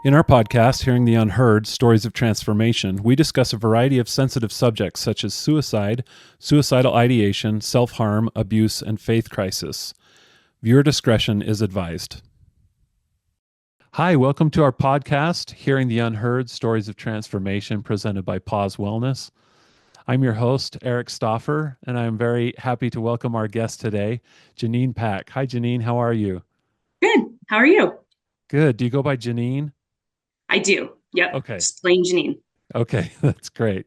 In our podcast, Hearing the Unheard Stories of Transformation, we discuss a variety of sensitive subjects such as suicide, suicidal ideation, self harm, abuse, and faith crisis. Viewer discretion is advised. Hi, welcome to our podcast, Hearing the Unheard Stories of Transformation, presented by Pause Wellness. I'm your host, Eric Stoffer, and I'm very happy to welcome our guest today, Janene Pack. Hi, Janene. How are you? Good. How are you? Good. Do you go by Janene? I do. Yep. Okay. Just plain Janene. Okay. That's great.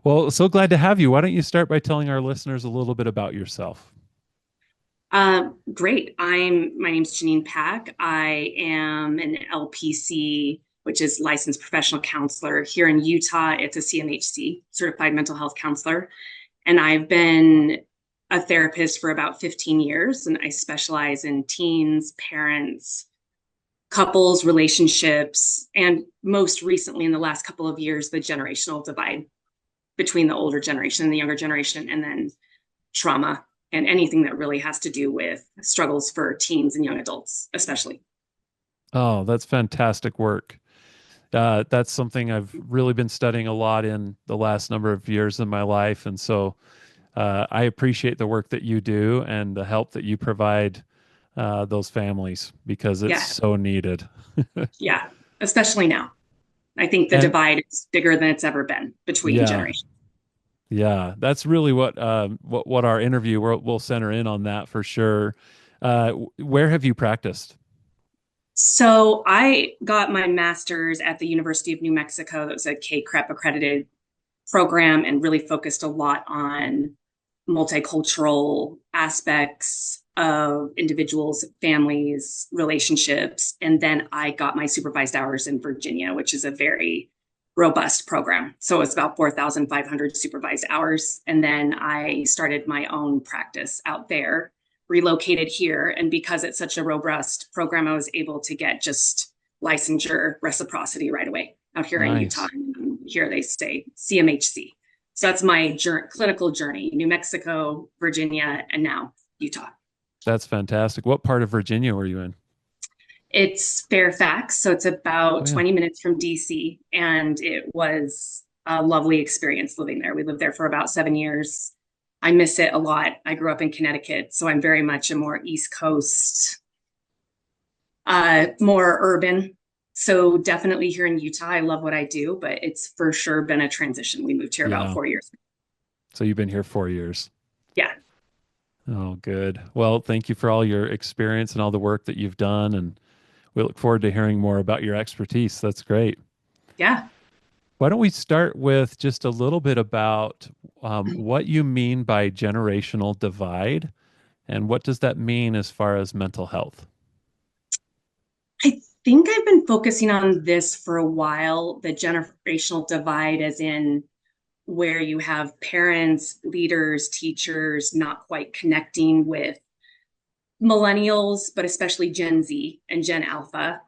Well, so glad to have you. Why don't you start by telling our listeners a little bit about yourself? Great. My name's Janene Pack. I am an LPC, which is licensed professional counselor here in Utah. It's a CMHC, certified mental health counselor. And I've been a therapist for about 15 years, and I specialize in teens, parents, couples, relationships, and most recently in the last couple of years, the generational divide between the older generation and the younger generation, and then trauma and anything that really has to do with struggles for teens and young adults, especially. Oh, that's fantastic work. That's something I've really been studying a lot in the last number of years in my life. And so I appreciate the work that you do and the help that you provide those families because it's Yeah. so needed. Yeah. Especially now. I think the And divide is bigger than it's ever been between yeah, generations. yeah, that's really what our interview will center in on that for sure. Where have you practiced? So I got my master's at the University of New Mexico. That was a KCREP accredited program and really focused a lot on multicultural aspects of individuals, families, relationships. And then I got my supervised hours in Virginia, which is a very robust program. So it's about 4,500 supervised hours. And then I started my own practice out there, relocated here. And because it's such a robust program, I was able to get just licensure reciprocity right away out here in Utah. Nice. And here they say CMHC. So that's my clinical journey: New Mexico, Virginia, and now Utah. That's fantastic. What part of Virginia were you in? It's Fairfax, so it's Oh, about yeah. 20 minutes from DC, and it was a lovely experience living there. We lived there for about 7 years. I miss it a lot. I grew up in Connecticut, so I'm very much a more East Coast, more urban. So definitely here in Utah, I love what I do, but it's for sure been a transition. We moved here about Yeah. 4 years. So you've been here 4 years. Yeah, Oh, good. Well, thank you for all your experience and all the work that you've done. And we look forward to hearing more about your expertise. That's great. yeah. Why don't we start with just a little bit about what you mean by generational divide and what does that mean as far as mental health? I think I've been focusing on this for a while, the generational divide, as in where you have parents, leaders, teachers not quite connecting with millennials, but especially Gen Z and Gen Alpha.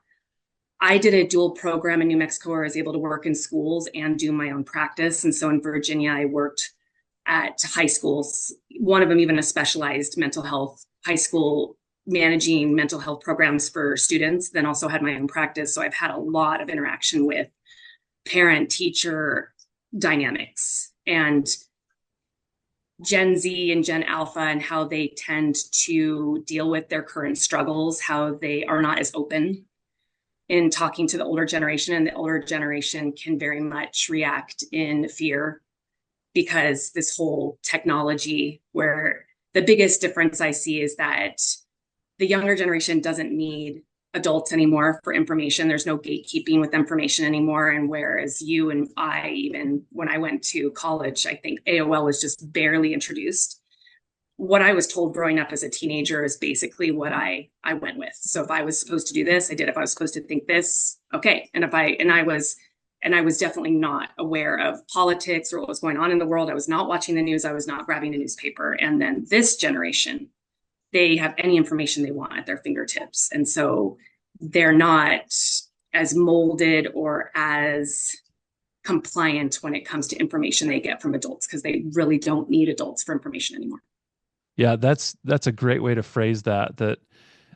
I did a dual program in New Mexico where I was able to work in schools and do my own practice. And so in Virginia, I worked at high schools, one of them even a specialized mental health high school, managing mental health programs for students, then also had my own practice. So I've had a lot of interaction with parent teacher dynamics and Gen Z and Gen Alpha and how they tend to deal with their current struggles, how they are not as open in talking to the older generation, and the older generation can very much react in fear because this whole technology, where the biggest difference I see is that the younger generation doesn't need adults anymore for information. There's no gatekeeping with information anymore. And whereas you and I, even when I went to college, I think AOL was just barely introduced. What I was told growing up as a teenager is basically what I went with. So if I was supposed to do this, I did. If I was supposed to think this, okay. And I was definitely not aware of politics or what was going on in the world. I was not watching the news. I was not grabbing a newspaper. And then this generation, they have any information they want at their fingertips. And so they're not as molded or as compliant when it comes to information they get from adults because they really don't need adults for information anymore. Yeah, that's a great way to phrase that. That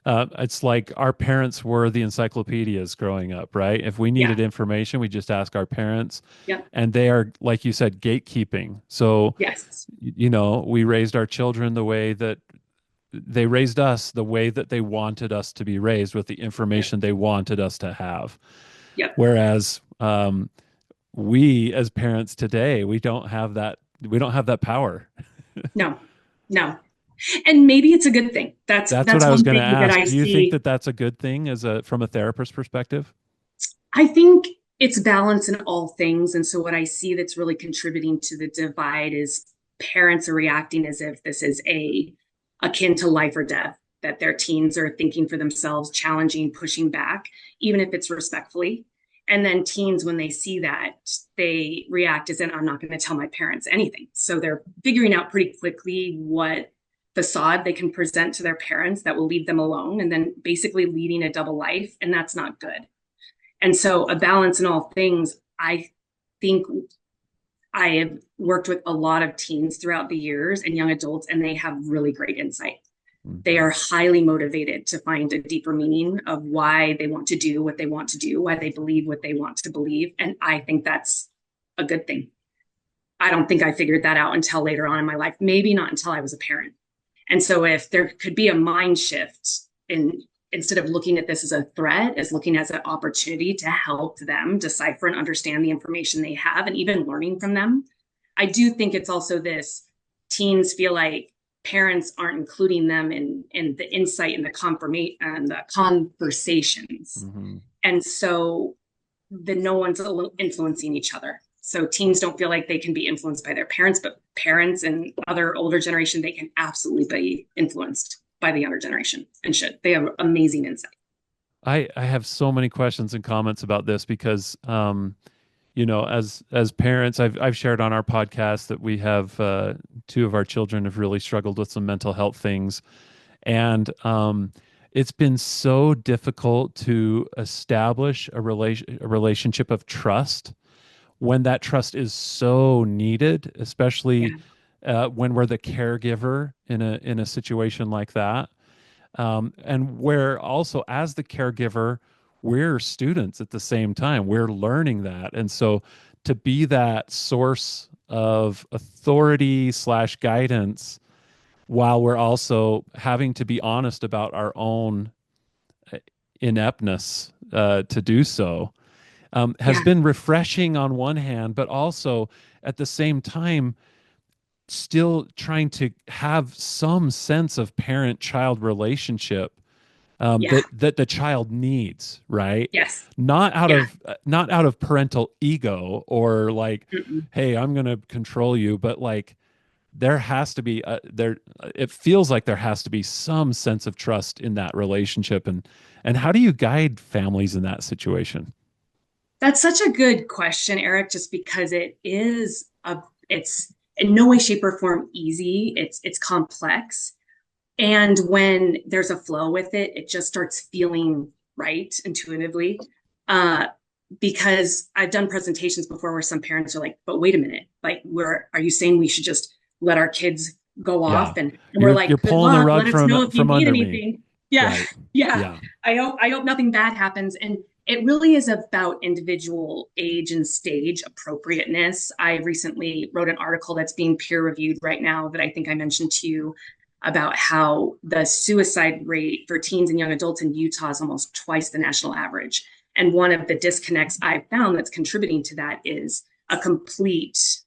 It's like our parents were the encyclopedias growing up, right? If we Yeah. needed information, we just ask our parents, Yep. and they are, like you said, gatekeeping. So, Yes. we raised our children the way that they raised us, the way that they wanted us to be raised, with the Yep. information they wanted us to have. Yep. Whereas we, as parents today, we don't have that. We don't have that power. No. No. And maybe it's a good thing. That's That's what that's I was one going to thing that ask. I Do you think see. that that's a good thing, from a therapist perspective? I think it's balance in all things. And so what I see that's really contributing to the divide is parents are reacting as if this is a akin to life or death, that their teens are thinking for themselves, challenging, pushing back, even if it's respectfully. And then teens, when they see that, they react as in, I'm not going to tell my parents anything. So they're figuring out pretty quickly what facade they can present to their parents that will leave them alone, and then basically leading a double life. And that's not good. And so a balance in all things, I think I have worked with a lot of teens throughout the years and young adults, and they have really great insight. They Mhm. are highly motivated to find a deeper meaning of why they want to do what they want to do, why they believe what they want to believe. And I think that's a good thing. I don't think I figured that out until later on in my life, maybe not until I was a parent. And so if there could be a mind shift in instead of looking at this as a threat, as looking as an opportunity to help them decipher and understand the information they have and even learning from them. I do think it's also this teens feel like parents aren't including them in the insight and the confirmation and the conversations. Mhm. And so then no one's influencing each other. So teens don't feel like they can be influenced by their parents, but parents and other older generation, they can absolutely be influenced by the younger generation and should. They have amazing insight. I have so many questions and comments about this because as parents, I've shared on our podcast that we have two of our children have really struggled with some mental health things, and it's been so difficult to establish a relationship of trust when that trust is so needed, especially Yeah. when we're the caregiver in a situation like that, and where also as the caregiver, we're students at the same time. We're learning that, and so to be that source of authority slash guidance while we're also having to be honest about our own uh, ineptness to do so has Yeah. been refreshing on one hand, but also at the same time, still trying to have some sense of parent-child relationship Yeah. that the child needs, right? Yes. Yeah. Not out of parental ego or like, Mm-mm. hey, I'm going to control you, but like there has to be there. It feels like there has to be some sense of trust in that relationship, and how do you guide families in that situation? That's such a good question, Eric, just because it's in no way, shape, or form easy. It's complex. And when there's a flow with it, it just starts feeling right intuitively. Uh, because I've done presentations before where some parents are like, but wait a minute, like, are you saying we should just let our kids go Yeah, off? And we're you're like, good pulling the luck. rug Let us know if you from need under me, anything. Yeah. right? Yeah. Yeah, I hope nothing bad happens. And it really is about individual age and stage appropriateness. I recently wrote an article that's being peer reviewed right now that I think I mentioned to you about how the suicide rate for teens and young adults in Utah is almost twice the national average. And one of the disconnects I've found that's contributing to that is a complete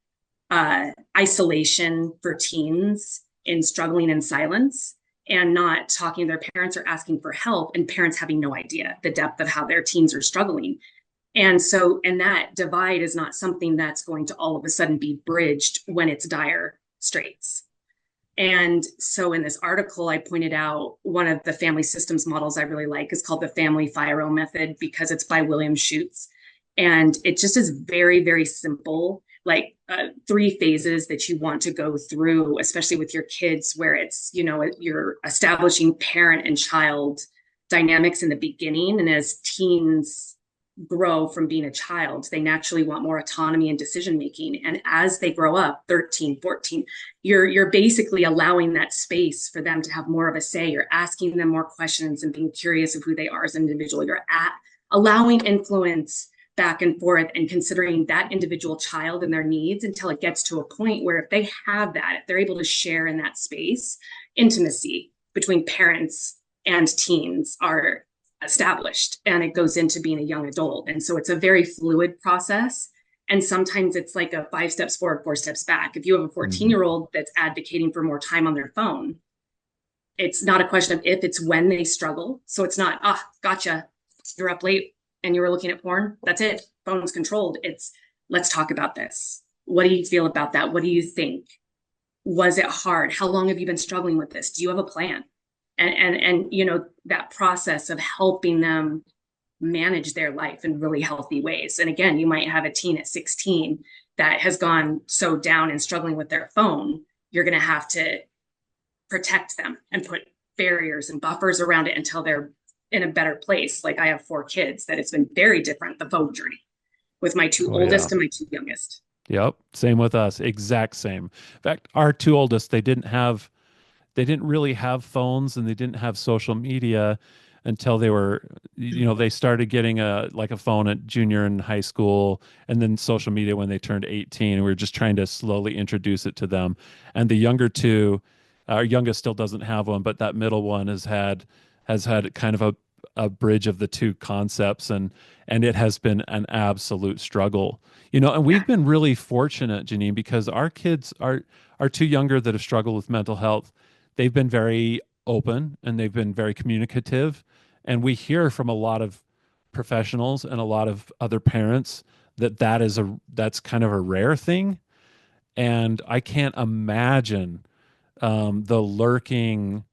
isolation for teens in struggling in silence and not talking to their parents or asking for help, and parents having no idea the depth of how their teens are struggling. And that divide is not something that's going to all of a sudden be bridged when it's dire straits. And so in this article, I pointed out one of the family systems models I really like is called the family FIRO method because it's by William Schutz. And it just is very, very simple, like three phases that you want to go through, especially with your kids, where it's, you're establishing parent and child dynamics in the beginning. And as teens grow from being a child. They naturally want more autonomy and decision making. And as they grow up, 13, 14, you're basically allowing that space for them to have more of a say. You're asking them more questions and being curious of who they are as an individual. Allowing influence back and forth and considering that individual child and their needs until it gets to a point where if they have that, if they're able to share in that space, intimacy between parents and teens are established, and it goes into being a young adult. And so it's a very fluid process. And sometimes it's like a 5 steps forward, 4 steps back. If you have a 14-year-old that's advocating for more time on their phone, it's not a question of if, it's when they struggle. So it's not, gotcha, you're up late and you were looking at porn. That's it. Phone's controlled. It's, let's talk about this. What do you feel about that? What do you think? Was it hard? How long have you been struggling with this? Do you have a plan? And that process of helping them manage their life in really healthy ways. And again, you might have a teen at 16 that has gone so down and struggling with their phone. You're going to have to protect them and put barriers and buffers around it until they're in a better place. Like I have 4 kids that it's been very different, the phone journey, with my 2 Oh, yeah. oldest and my 2 youngest. Yep. Same with us. Exact same. In fact, our two oldest, they didn't really have phones and they didn't have social media until they were, they started getting a phone at junior and high school, and then social media when they turned 18. And we were just trying to slowly introduce it to them. And the younger two, our youngest still doesn't have one, but that middle one has had kind of a bridge of the two concepts, and it has been an absolute struggle. And Yeah. we've been really fortunate, Janine, because our kids are two younger that have struggled with mental health. They've been very open and they've been very communicative. And we hear from a lot of professionals and a lot of other parents that's kind of a rare thing. And I can't imagine the lurking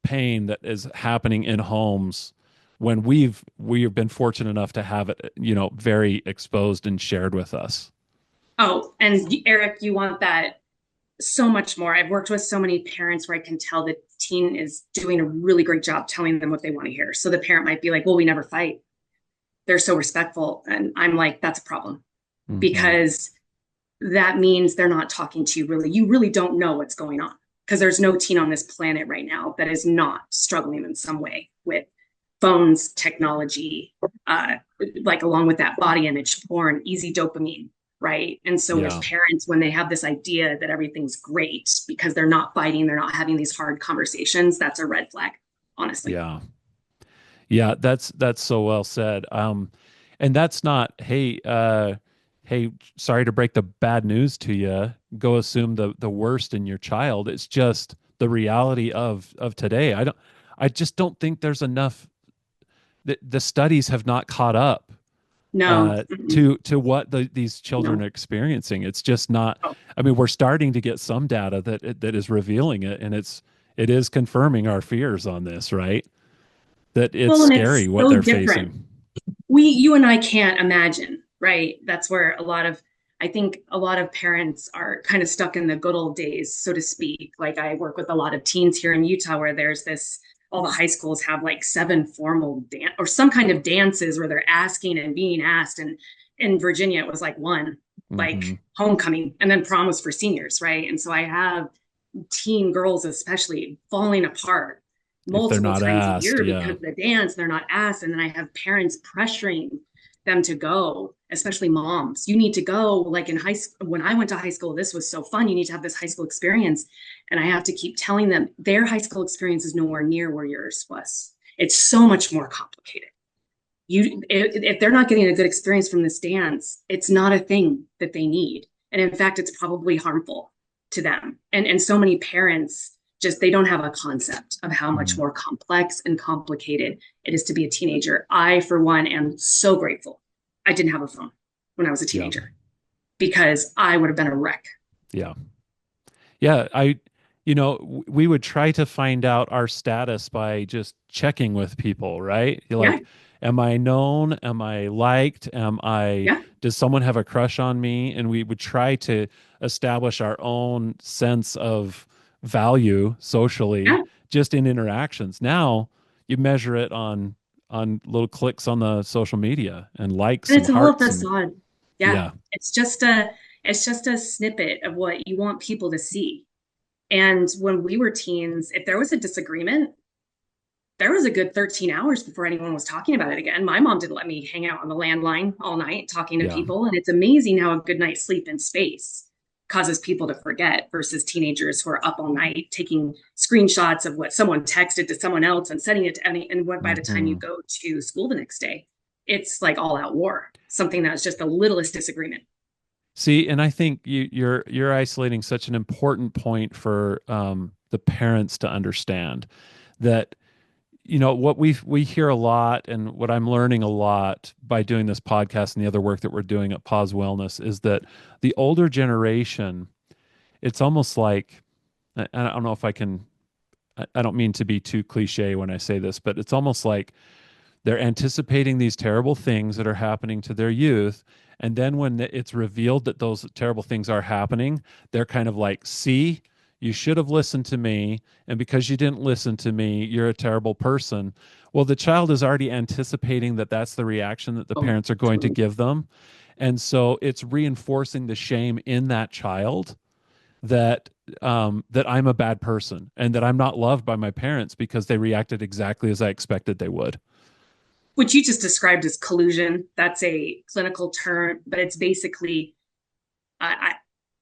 pain that is happening in homes when we have been fortunate enough to have it, very exposed and shared with us. Oh, and Eric, you want that so much more. I've worked with so many parents where I can tell the teen is doing a really great job telling them what they want to hear. So the parent might be like, well, we never fight. They're so respectful. And I'm like, that's a problem, Hmm. because that means they're not talking to you really. You really don't know what's going on, because there's no teen on this planet right now that is not struggling in some way with phones, technology, like along with that body image, porn, easy dopamine, right? And so as Yeah. parents, when they have this idea that everything's great because they're not fighting, they're not having these hard conversations, that's a red flag, honestly. Yeah. Yeah, that's so well said. And that's not, hey, sorry to break the bad news to you. Go assume the worst in your child. It's just the reality of today. I just don't think there's enough. The studies have not caught up No, to what these children are no. experiencing. It's just not. Oh. I mean, we're starting to get some data that is revealing it, and it is confirming our fears on this, right? That it's Well, and scary it's what so they're different. facing. You and I can't imagine, right? That's where I think a lot of parents are kind of stuck in the good old days, so to speak. Like I work with a lot of teens here in Utah where there's this, all the high schools have like 7 formal dance or some kind of dances where they're asking and being asked. And in Virginia, it was like one, Hmm. like homecoming, and then prom was for seniors, right? And so I have teen girls especially falling apart If they're multiple not times a asked, year yeah, because of the dance, they're not asked. And then I have parents pressuring them to go, especially moms. You need to go. Like in high school, when I went to high school, this was so fun. You need to have this high school experience. And I have to keep telling them their high school experience is nowhere near where yours was. It's so much more complicated. If they're not getting a good experience from this dance, it's not a thing that they need. And in fact, it's probably harmful to them. And so many parents just, they don't have a concept of how much mm, more complex and complicated it is to be a teenager. I, for one, am so grateful I didn't have a phone when I was a yeah, teenager, because I would have been a wreck. yeah, yeah. We would try to find out our status by just checking with people, right? You're Yeah. like, am I known? Am I liked? Yeah. Does someone have a crush on me? And we would try to establish our own sense of value socially Yeah. just in interactions. Now you measure it on on little clicks on the social media and likes And and it's a whole hearts and facade. Yeah. yeah, It's just a snippet of what you want people to see. And when we were teens, if there was a disagreement, there was a good 13 hours before anyone was talking about it again. My mom didn't let me hang out on the landline all night talking to yeah. people. And it's amazing how a good night's sleep in space causes people to forget versus teenagers who are up all night taking screenshots of what someone texted to someone else and sending it to any, and what by the time you Hmm. go to school the next day, it's like all out war, something that was just the littlest disagreement. See, and I think you're isolating such an important point for the parents to understand that what we hear a lot, and what I'm learning a lot by doing this podcast and the other work that we're doing at Pause Wellness is that the older generation, it's almost like I don't know if I can. I don't mean to be too cliche when I say this, but it's almost like they're anticipating these terrible things that are happening to their youth. And then when it's revealed that those terrible things are happening, they're kind of like, see, you should have listened to me. And because you didn't listen to me, you're a terrible person. Well, the child is already anticipating that that's the reaction that the Oh, parents are going to totally. give them. And so it's reinforcing the shame in that child that that I'm a bad person and that I'm not loved by my parents because they reacted exactly as I expected they would. What you just described as collusion, that's a clinical term, but it's basically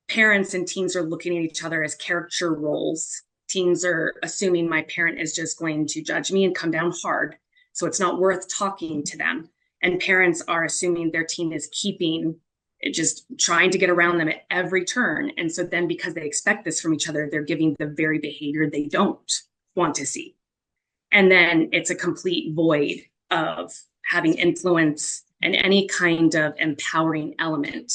parents and teens are looking at each other as caricature roles. Teens are assuming my parent is just going to judge me and come down hard, so it's not worth talking to them. And parents are assuming their teen is keeping just trying to get around them at every turn. And so then because they expect this from each other, they're giving the very behavior they don't want to see. And then it's a complete void of having influence and any kind of empowering element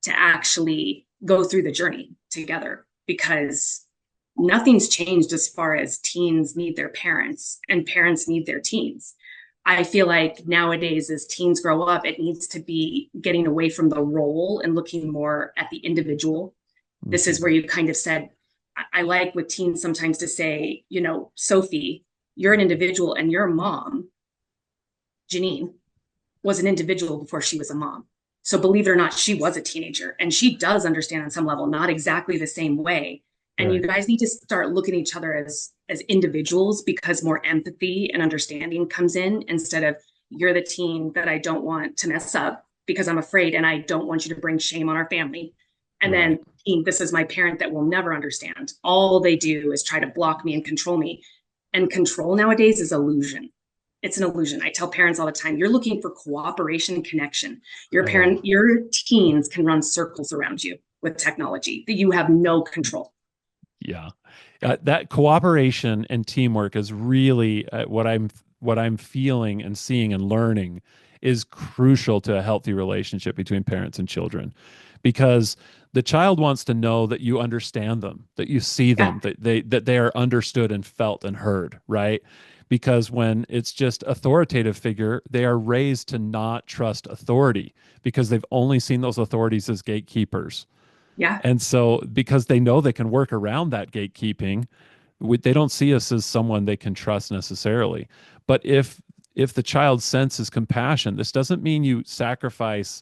to actually go through the journey together, because nothing's changed as far as teens need their parents and parents need their teens. I feel like nowadays, as teens grow up, it needs to be getting away from the role and looking more at the individual. This is Mhm. where you kind of said, I like with teens sometimes to say, Sophie, you're an individual and your mom, Janine, was an individual before she was a mom. So believe it or not, she was a teenager and she does understand on some level, not exactly the same way. And you Right. guys need to start looking at each other as individuals, because more empathy and understanding comes in, instead of you're the teen that I don't want to mess up because I'm afraid and I don't want you to bring shame on our family. And Right. then this is my parent that will never understand. All they do is try to block me and control me. And control nowadays is illusion. It's an illusion. I tell parents all the time, you're looking for cooperation and connection. Oh, Your teens can run circles around you with technology that you have no control. yeah. That cooperation and teamwork is really what I'm feeling and seeing and learning is crucial to a healthy relationship between parents and children, because the child wants to know that you understand them, that you see Yeah. them, that they are understood and felt and heard, right? Because when it's just authoritative figure, they are raised to not trust authority because they've only seen those authorities as gatekeepers. Yeah. And so, because they know they can work around that gatekeeping, they don't see us as someone they can trust necessarily. But if the child senses compassion, this doesn't mean you sacrifice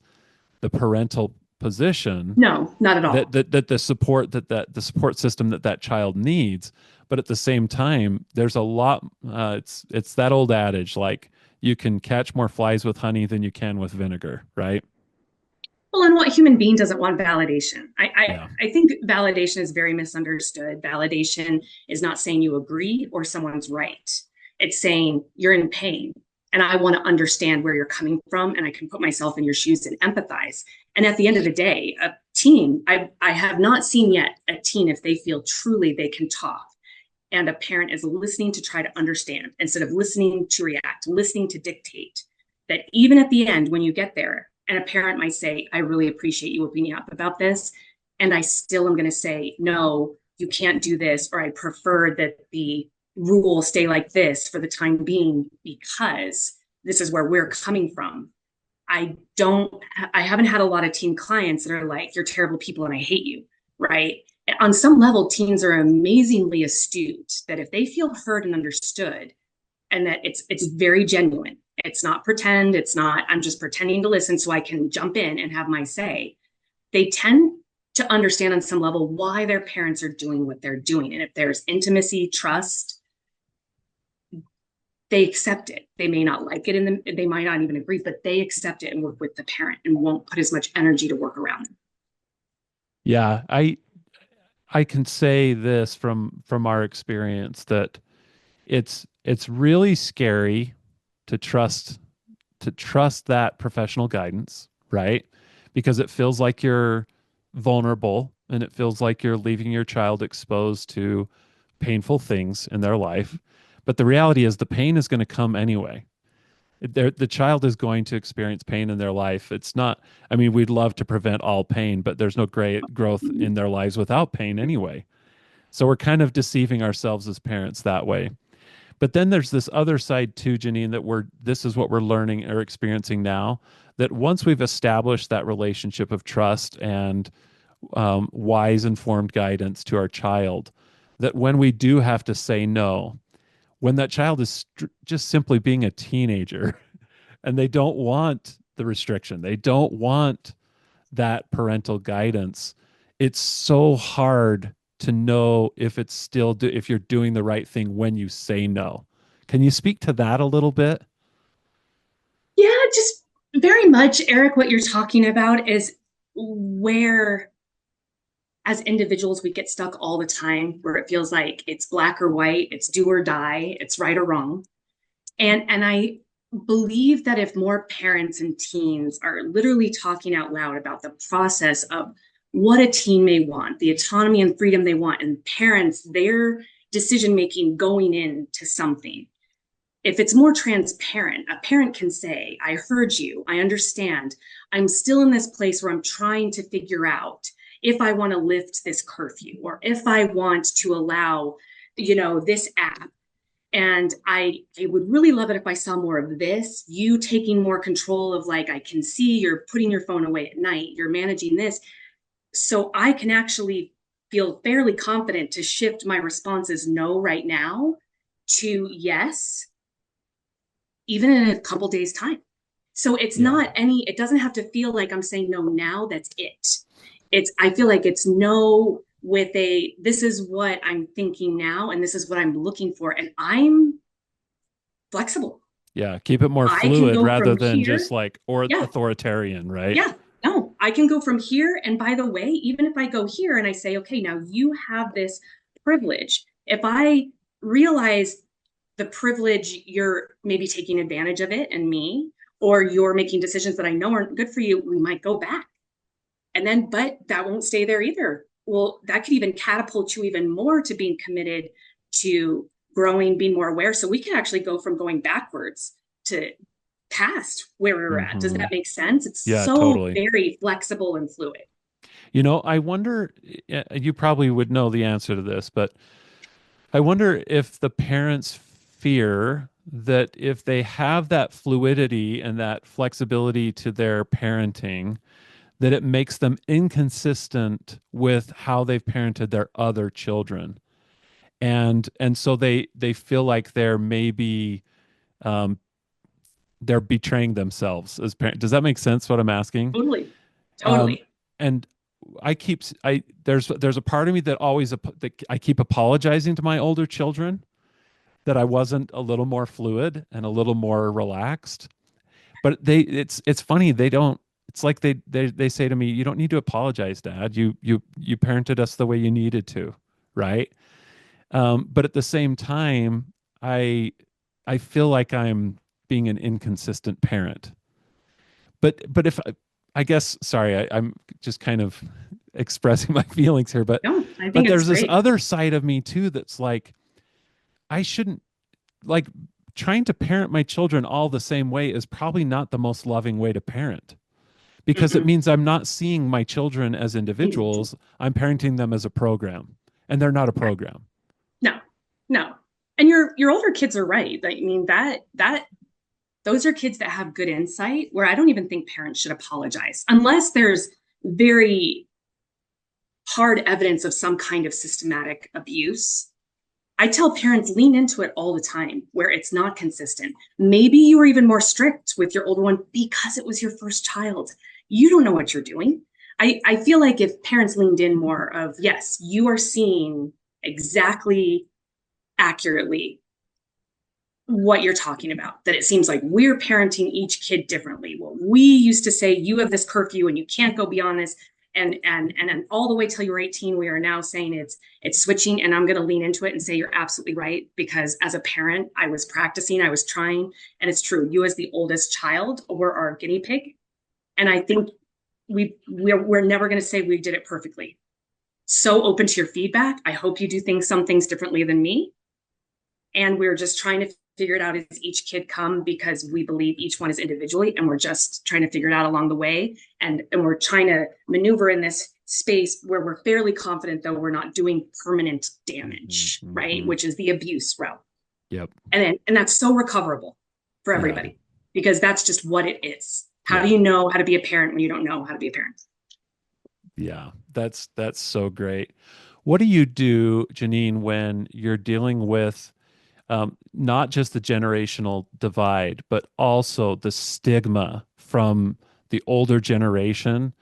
the parental position, No, not at all. that the support that the support system that child needs. But at the same time, there's a lot. It's that old adage, like you can catch more flies with honey than you can with vinegar, right? Well, and what human being doesn't want validation? Yeah. I think validation is very misunderstood. Validation is not saying you agree or someone's right. It's saying you're in pain and I want to understand where you're coming from and I can put myself in your shoes and empathize. And at the end of the day, a teen, I have not seen yet a teen, if they feel truly they can talk and a parent is listening to try to understand instead of listening to react, listening to dictate, that even at the end, when you get there, and a parent might say, I really appreciate you opening up about this. And I still am going to say, no, you can't do this, or I prefer that the rule stay like this for the time being because this is where we're coming from. I haven't had a lot of teen clients that are like, you're terrible people and I hate you, right? On some level, teens are amazingly astute that if they feel heard and understood and that it's very genuine, It's not pretend. It's not, I'm just pretending to listen so I can jump in and have my say. They tend to understand on some level why their parents are doing what they're doing. And if there's intimacy, trust, they accept it. They may not like it and they might not even agree, but they accept it and work with the parent and won't put as much energy to work around them. Yeah, I can say this from our experience that it's really scary to trust that professional guidance, right? Because it feels like you're vulnerable and it feels like you're leaving your child exposed to painful things in their life. But the reality is the pain is going to come anyway. The child is going to experience pain in their life. It's not, I mean, we'd love to prevent all pain, but there's no great growth in their lives without pain anyway. So we're kind of deceiving ourselves as parents that way. But then there's this other side too, Janine, that this is what we're learning or experiencing now. That once we've established that relationship of trust and wise, informed guidance to our child, that when we do have to say no, when that child is just simply being a teenager and they don't want the restriction, they don't want that parental guidance, it's so hard to know if it's if you're doing the right thing when you say no. Can you speak to that a little bit? Yeah, just very much, Eric, what you're talking about is where, as individuals, we get stuck all the time, where it feels like it's black or white, it's do or die, it's right or wrong. And I believe that if more parents and teens are literally talking out loud about the process of what a teen may want, the autonomy and freedom they want, and parents, their decision making going into something, if it's more transparent, a parent can say, I heard you, I understand. I'm still in this place where I'm trying to figure out if I want to lift this curfew or if I want to allow, this app. And I would really love it if I saw more of this, you taking more control of, like, I can see you're putting your phone away at night, you're managing this. So I can actually feel fairly confident to shift my responses no right now to yes, even in a couple days' time. So it's Yeah. not it doesn't have to feel like I'm saying no now, that's it. I feel like it's no with this is what I'm thinking now, and this is what I'm looking for. And I'm flexible. Yeah. Keep it more I can fluid go rather from than just here. like, or Yeah, authoritarian, right? yeah. No, I can go from here. And by the way, even if I go here and I say, okay, now you have this privilege, if I realize the privilege, you're maybe taking advantage of it and me, or you're making decisions that I know aren't good for you, we might go back. And then, but that won't stay there either. Well, that could even catapult you even more to being committed to growing, being more aware. So we can actually go from going backwards to past where we were at. Does Hmm. that make sense? It's Yeah, so totally. very flexible and fluid. I wonder, you probably would know the answer to this, but I wonder if the parents fear that if they have that fluidity and that flexibility to their parenting, that it makes them inconsistent with how they've parented their other children. And so they feel like um, they're betraying themselves as parents. Does that make sense what I'm asking? Totally. Um, Totally. and there's a part of me that that I keep apologizing to my older children that I wasn't a little more fluid and a little more relaxed. But it's funny, they don't, it's like they say to me, you don't need to apologize, Dad. You parented us the way you needed to, right? But at the same time, I I feel like I'm being an inconsistent parent. But if I guess, sorry, I'm just kind of expressing my feelings here, No, I but think it's there's this great. other side of me too that's like I shouldn't, like, trying to parent my children all the same way is probably not the most loving way to parent because it Mm-mm. means I'm not seeing my children as individuals. I'm parenting them as a program, and they're not a program. No, no. And your older kids are right. I mean, that those are kids that have good insight where I don't even think parents should apologize unless there's very hard evidence of some kind of systematic abuse. I tell parents lean into it all the time where it's not consistent. Maybe you were even more strict with your older one because it was your first child. You don't know what you're doing. I feel like if parents leaned in more of, yes, you are seeing exactly accurately what you're talking about, that it seems like we're parenting each kid differently. Well, we used to say you have this curfew and you can't go beyond this. And all the way till you're 18, we are now saying it's switching. And I'm going to lean into it and say you're absolutely right, because as a parent, I was practicing, I was trying, and it's true. You as the oldest child were our guinea pig, and I think we're never going to say we did it perfectly. So open to your feedback. I hope you do some things differently than me, and we're just trying to figure it out as each kid come, because we believe each one is individually, and we're just trying to figure it out along the way, and we're trying to maneuver in this space where we're fairly confident, though we're not doing permanent damage, Mm-hmm. right, which is the abuse route. Yep. And that's so recoverable for Yeah. everybody, because that's just what it is. How Yeah. do you know how to be a parent when you don't know how to be a parent? Yeah. That's so great. What do you do, Janene, when you're dealing with not just the generational divide, but also the stigma from the older generation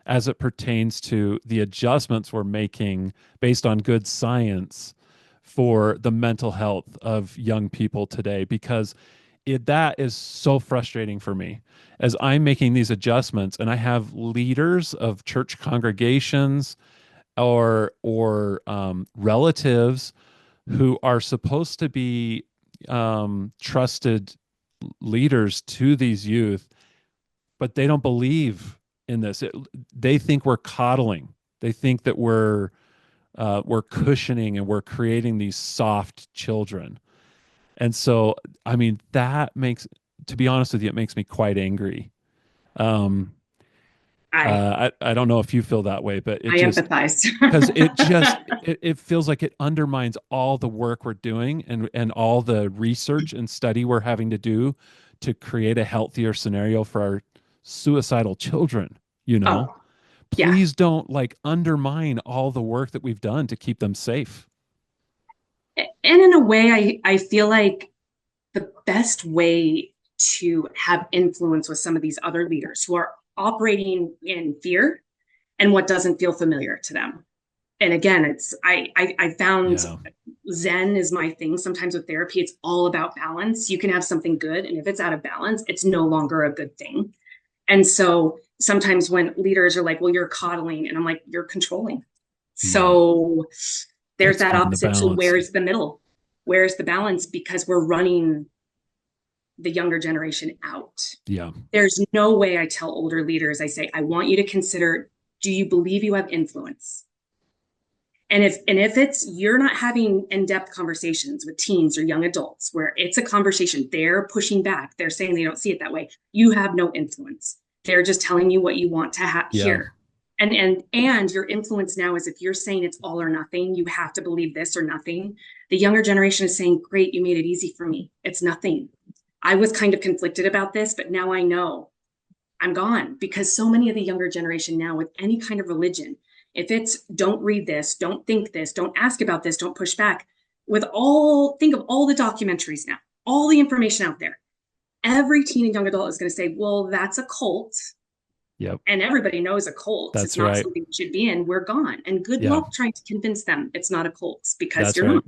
as it pertains to the adjustments we're making based on good science for the mental health of young people today? Because that is so frustrating for me as I'm making these adjustments, and I have leaders of church congregations or relatives who are supposed to be trusted leaders to these youth, but they don't believe in this. They think we're coddling. They think that we're cushioning and we're creating these soft children. And so, I mean, that makes, to be honest with you, it makes me quite angry. Um, I I don't know if you feel that way, but it I just, empathize. because it feels like it undermines all the work we're doing and all the research and study we're having to do to create a healthier scenario for our suicidal children, you know? Oh, yeah. Please don't like undermine all the work that we've done to keep them safe. And in a way, I feel like the best way to have influence with some of these other leaders who are operating in fear and what doesn't feel familiar to them. And again, it's I found Yeah. Zen is my thing. Sometimes with therapy, it's all about balance. You can have something good, and if it's out of balance, it's no longer a good thing. And so sometimes when leaders are like, well, you're coddling, and I'm like, you're controlling. Yeah. So there's Let's that find the opposite. So balance. where's the middle? Where's the balance? Because we're running the younger generation out. Yeah. There's no way I tell older leaders, I say, I want you to consider, do you believe you have influence? And if it's you're not having in-depth conversations with teens or young adults where it's a conversation, they're pushing back, they're saying they don't see it that way, you have no influence. They're just telling you what you want to Yeah. hear. And your influence now is if you're saying it's all or nothing, you have to believe this or nothing. The younger generation is saying, great, you made it easy for me. It's nothing. I was kind of conflicted about this, but now I know I'm gone, because so many of the younger generation now with any kind of religion, if it's don't read this, don't think this, don't ask about this, don't push back, think of all the documentaries now, all the information out there. Every teen and young adult is going to say, well, that's a cult. Yep. And everybody knows a cult. It's That's not right. something we should be in. We're gone. And good Yeah. luck trying to convince them it's not a cult, because That's you're right. not.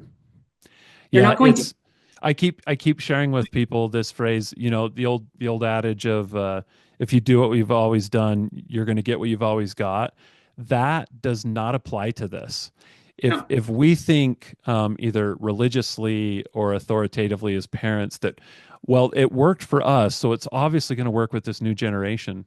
You're Yeah, not going to. it's I keep sharing with people this phrase, the old adage of if you do what we've always done, you're going to get what you've always got. That does not apply to this. If No. if we think either religiously or authoritatively as parents that, well, it worked for us, so it's obviously going to work with this new generation.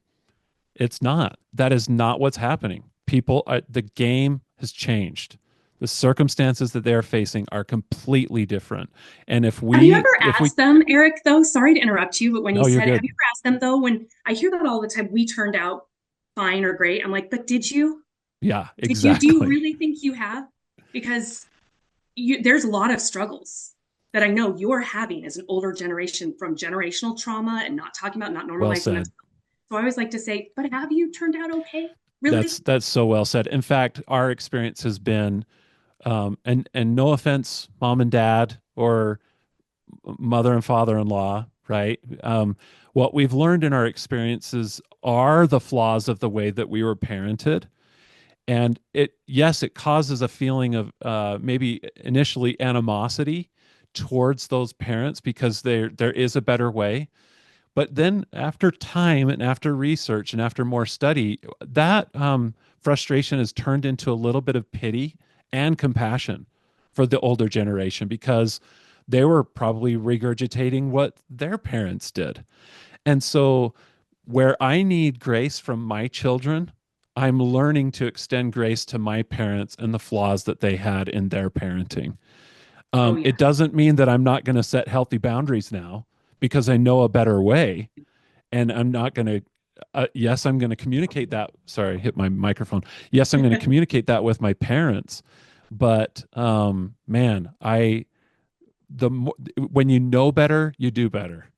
It's not. That is not what's happening. The game has changed. The circumstances that they're facing are completely different. And if Have you we, ever if we, asked them, Eric, though? Sorry to interrupt you, but when you no, you're said, have good. you ever asked them, though, when I hear that all the time, we turned out fine or great. I'm like, but did you? Yeah, Did you? Do you exactly. really think you have? Because there's a lot of struggles that I know you're having as an older generation from generational trauma and not talking about, not Well normalizing said. mental health. So I always like to say, but have you turned out okay? That's Really? that's so well said. In fact, our experience has been And no offense, mom and dad, or mother and father-in-law, right? What we've learned in our experiences are the flaws of the way that we were parented. And yes, it causes a feeling of maybe initially animosity towards those parents because there is a better way. But then after time and after research and after more study, that frustration is turned into a little bit of pity and compassion for the older generation because they were probably regurgitating what their parents did. And so, where I need grace from my children, I'm learning to extend grace to my parents and the flaws that they had in their parenting. Oh It yeah. doesn't mean that I'm not going to set healthy boundaries now because I know a better way. And I'm not going to, yes, I'm going to communicate that. Sorry, I hit my microphone. Yes, I'm going to communicate that with my parents. But man, when you know better, you do better.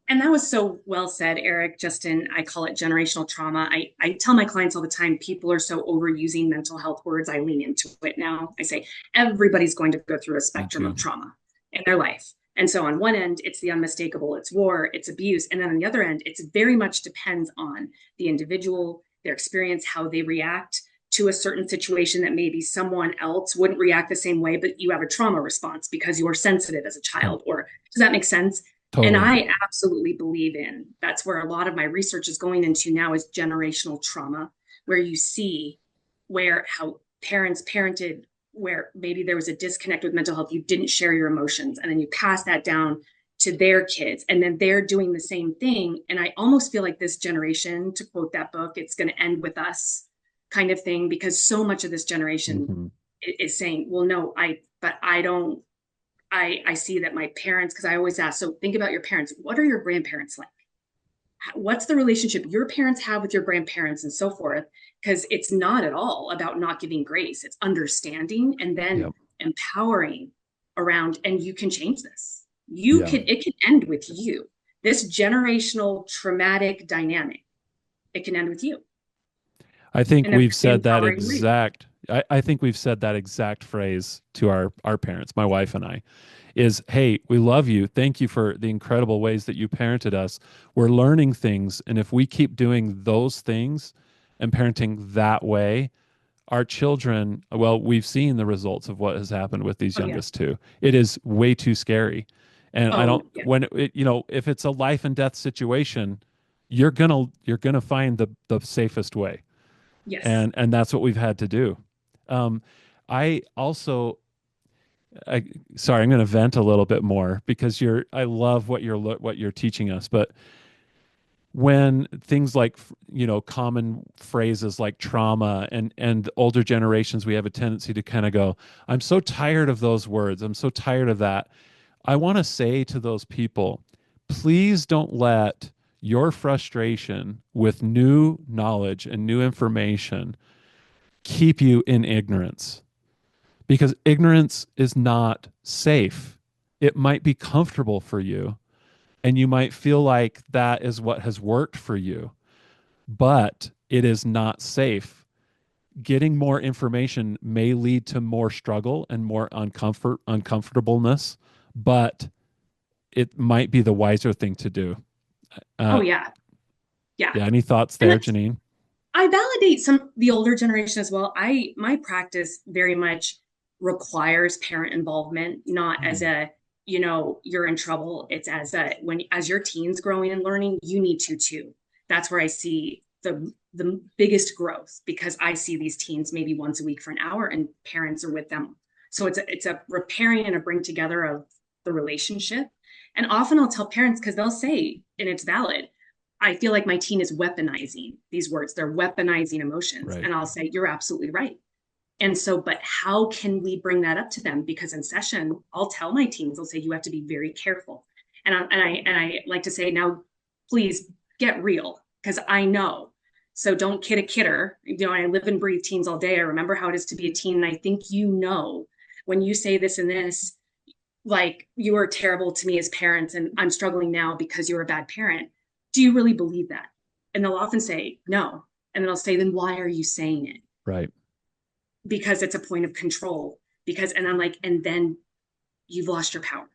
And that was so well said, Eric. Justin, I call it generational trauma. I tell my clients all the time, people are so overusing mental health words. I lean into it now. I say, everybody's going to go through a Me spectrum too. of trauma in their life. And so on one end, it's the unmistakable, it's war, it's abuse. And then on the other end, it's very much depends on the individual, their experience, how they react to a certain situation that maybe someone else wouldn't react the same way, but you have a trauma response because you were sensitive as a Yep, child. Or does that make sense? And totally. I absolutely believe in that's where a lot of my research is going into now is generational trauma, where you see where how parents parented, where maybe there was a disconnect with mental health, you didn't share your emotions, and then you pass that down to their kids, and then they're doing the same thing. And I almost feel like this generation, to quote that book, it's going to end with us kind of thing, because so much of this generation Hmm. is saying, well, no, but I don't I see that my parents, because I always ask, so think about your parents. What are your grandparents like? What's the relationship your parents have with your grandparents and so forth? Because it's not at all about not giving grace. It's understanding and then Yep. empowering around, and you can change this. Yeah. It can end with you. This generational traumatic dynamic, it can end with you I think in a we've very said that empowering way. exact. I think we've said that exact phrase to our parents, my wife and I, is, "Hey, we love you. Thank you for the incredible ways that you parented us. We're learning things, and if we keep doing those things and parenting that way, our children, well, we've seen the results of what has happened with these Oh, yeah. youngest two. It is way too scary. And I don't Oh, yeah. when if it's a life and death situation, you're gonna find the safest way, Yes. and that's what we've had to do. Um, I also, I, sorry, I'm going to vent a little bit more because I love what you're teaching us, but when things like common phrases like trauma and older generations, we have a tendency to kind of go, I'm so tired of those words, I'm so tired of that. I want to say to those people, please don't let your frustration with new knowledge and new information keep you in ignorance, because ignorance is not safe. It might be comfortable for you and you might feel like that is what has worked for you, but it is not safe. Getting more information may lead to more struggle and more uncomfortableness, but it might be the wiser thing to do. Oh, Uh, yeah. Yeah. yeah, any thoughts And there, Janine? I validate some the older generation as well. I my practice very much requires parent involvement, not as Mhm. a, you're in trouble. It's as a when as your teens growing and learning, you need to too. That's where I see the biggest growth, because I see these teens maybe once a week for an hour and parents are with them. So it's a repairing and a bring together of the relationship. And often I'll tell parents, because they'll say, and it's valid, I feel like my teen is weaponizing these words. They're weaponizing emotions. Right. And I'll say, you're absolutely right. And so, but how can we bring that up to them? Because in session, I'll tell my teens, I'll say, you have to be very careful. And I like to say, now, please get real, because I know. So don't kid a kidder. I live and breathe teens all day. I remember how it is to be a teen. And I think when you say this and this, like you are terrible to me as parents and I'm struggling now because you're a bad parent. Do you really believe that? And they'll often say, no. And then I'll say, then why are you saying it? Right. because it's a point of control. Because, and I'm like, and then you've lost your power.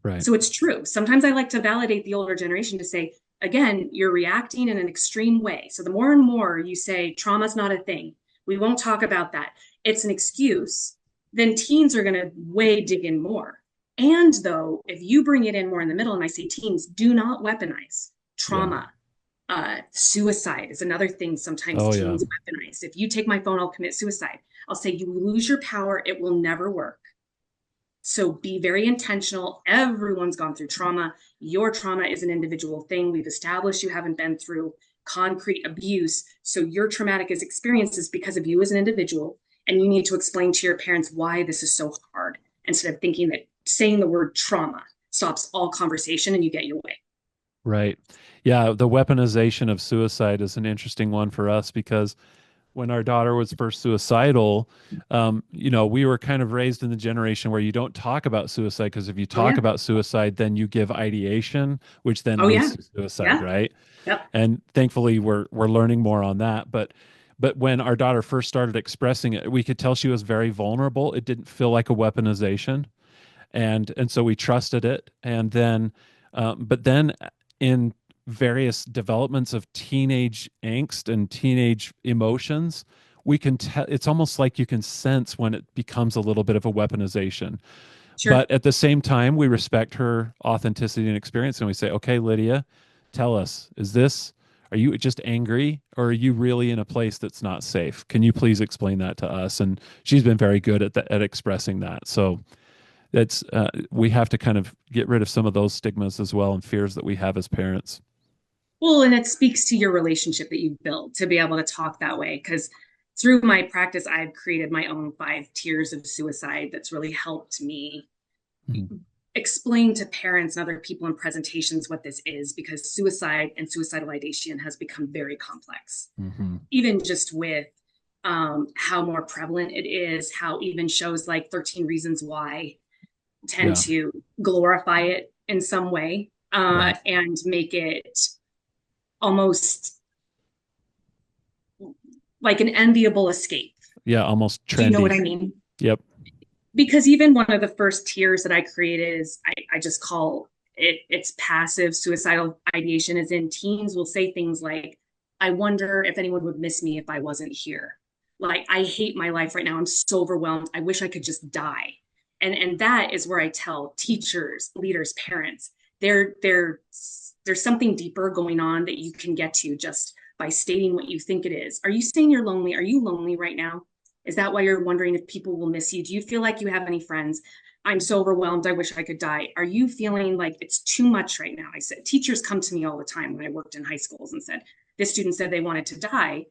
Right. So it's true. Sometimes I like to validate the older generation to say, again, you're reacting in an extreme way. So the more and more you say trauma's not a thing, we won't talk about that, it's an excuse, then teens are going to way dig in more. And though, if you bring it in more in the middle, and I say teens, do not weaponize Yeah. trauma. Suicide is another thing sometimes Oh yeah. teens weaponize. If you take my phone, I'll commit suicide. I'll say, you lose your power, it will never work. So be very intentional. Everyone's gone through trauma. Your trauma is an individual thing. We've established you haven't been through concrete abuse. So your traumatic experiences because of you as an individual. And you need to explain to your parents why this is so hard instead of thinking that saying the word trauma stops all conversation and you get your way. Right. Yeah, the weaponization of suicide is an interesting one for us because when our daughter was first suicidal, we were kind of raised in the generation where you don't talk about suicide because if you Oh, talk yeah. about suicide, then you give ideation, which then Oh, leads yeah. to suicide, Yeah. right? Yep. And thankfully, we're learning more on that. But when our daughter first started expressing it, we could tell she was very vulnerable. It didn't feel like a weaponization, and so we trusted it. And then, but then in various developments of teenage angst and teenage emotions, we can tell it's almost like you can sense when it becomes a little bit of a weaponization. Sure. But at the same time, we respect her authenticity and experience, and we say, "Okay, Lydia, tell us, are you just angry or are you really in a place that's not safe? Can you please explain that to us?" And she's been very good at expressing that. So that's we have to kind of get rid of some of those stigmas as well and fears that we have as parents. Well, and it speaks to your relationship that you built to be able to talk that way. Because through my practice, I've created my own 5 tiers of suicide that's really helped me Mhm. explain to parents and other people in presentations what this is, because suicide and suicidal ideation has become very complex, Mhm. even just with how more prevalent it is, how even shows like 13 Reasons Why tend Yeah, to glorify it in some way right. and make it almost like an enviable escape. Yeah, almost Do you know what trendy. I mean? Yep. Because even one of the first tiers that I created is I just call it's passive suicidal ideation, as in teens will say things like, I wonder if anyone would miss me if I wasn't here. Like, I hate my life right now. I'm so overwhelmed. I wish I could just die. And that is where I tell teachers, leaders, parents, there's something deeper going on that you can get to just by stating what you think it is. Are you saying you're lonely? Are you lonely right now? Is that why you're wondering if people will miss you? Do you feel like you have any friends? I'm so overwhelmed. I wish I could die. Are you feeling like it's too much right now? I said, teachers come to me all the time when I worked in high schools and said, this student said they wanted to die.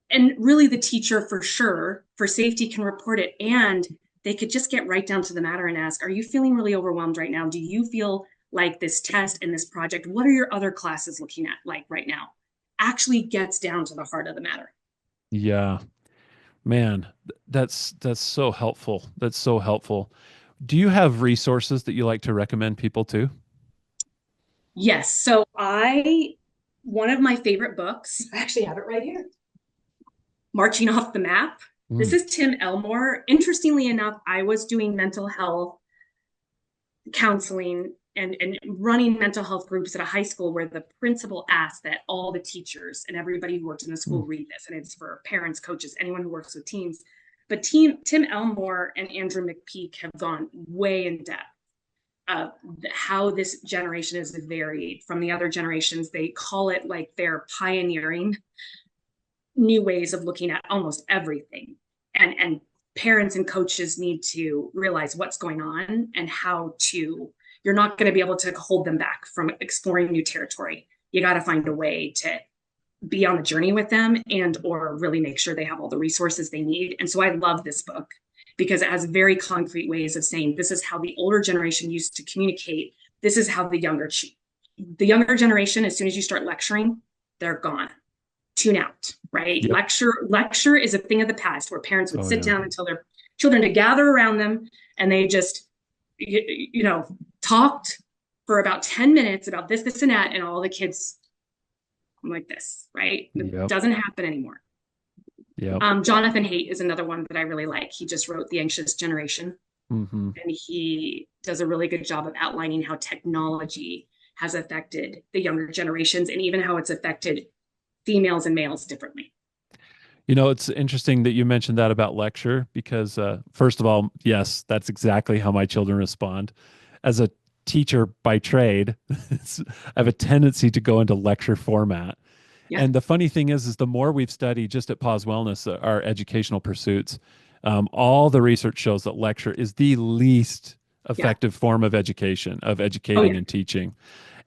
And really, the teacher, for sure, for safety, can report it. And they could just get right down to the matter and ask, are you feeling really overwhelmed right now? Do you feel like this test and this project, what are your other classes looking at like right now? Actually gets down to the heart of the matter. Yeah. Man, that's so helpful. That's so helpful. Do you have resources that you like to recommend people to? Yes. One of my favorite books, I actually have it right here, Marching Off the Map. This Mm. is Tim Elmore. Interestingly enough, I was doing mental health counseling and running mental health groups at a high school where the principal asked that all the teachers and everybody who worked in the Mm. school read this. And it's for parents, coaches, anyone who works with teens. But Tim Elmore and Andrew McPeak have gone way in depth of how this generation is varied from the other generations. They call it like they're pioneering new ways of looking at almost everything. And parents and coaches need to realize what's going on and how to, you're not going to be able to hold them back from exploring new territory. You got to find a way to be on the journey with them and or really make sure they have all the resources they need. And so I love this book because it has very concrete ways of saying this is how the older generation used to communicate. This is how the younger generation, as soon as you start lecturing, they're gone. Tune out, right? Yep. Lecture is a thing of the past where parents would Oh sit yeah. down and tell their children to gather around them and they just talked for about 10 minutes about this and that, and all the kids like this, right? It Yep. doesn't happen anymore. Yep. Jonathan Haidt is another one that I really like. He just wrote The Anxious Generation, Hmm. and he does a really good job of outlining how technology has affected the younger generations and even how it's affected females and males differently. It's interesting that you mentioned that about lecture because, first of all, yes, that's exactly how my children respond. As a teacher by trade, I have a tendency to go into lecture format. Yeah. And the funny thing is the more we've studied just at Pause Wellness, our educational pursuits, all the research shows that lecture is the least Yeah. effective form of education, of Oh, educating yeah. and teaching.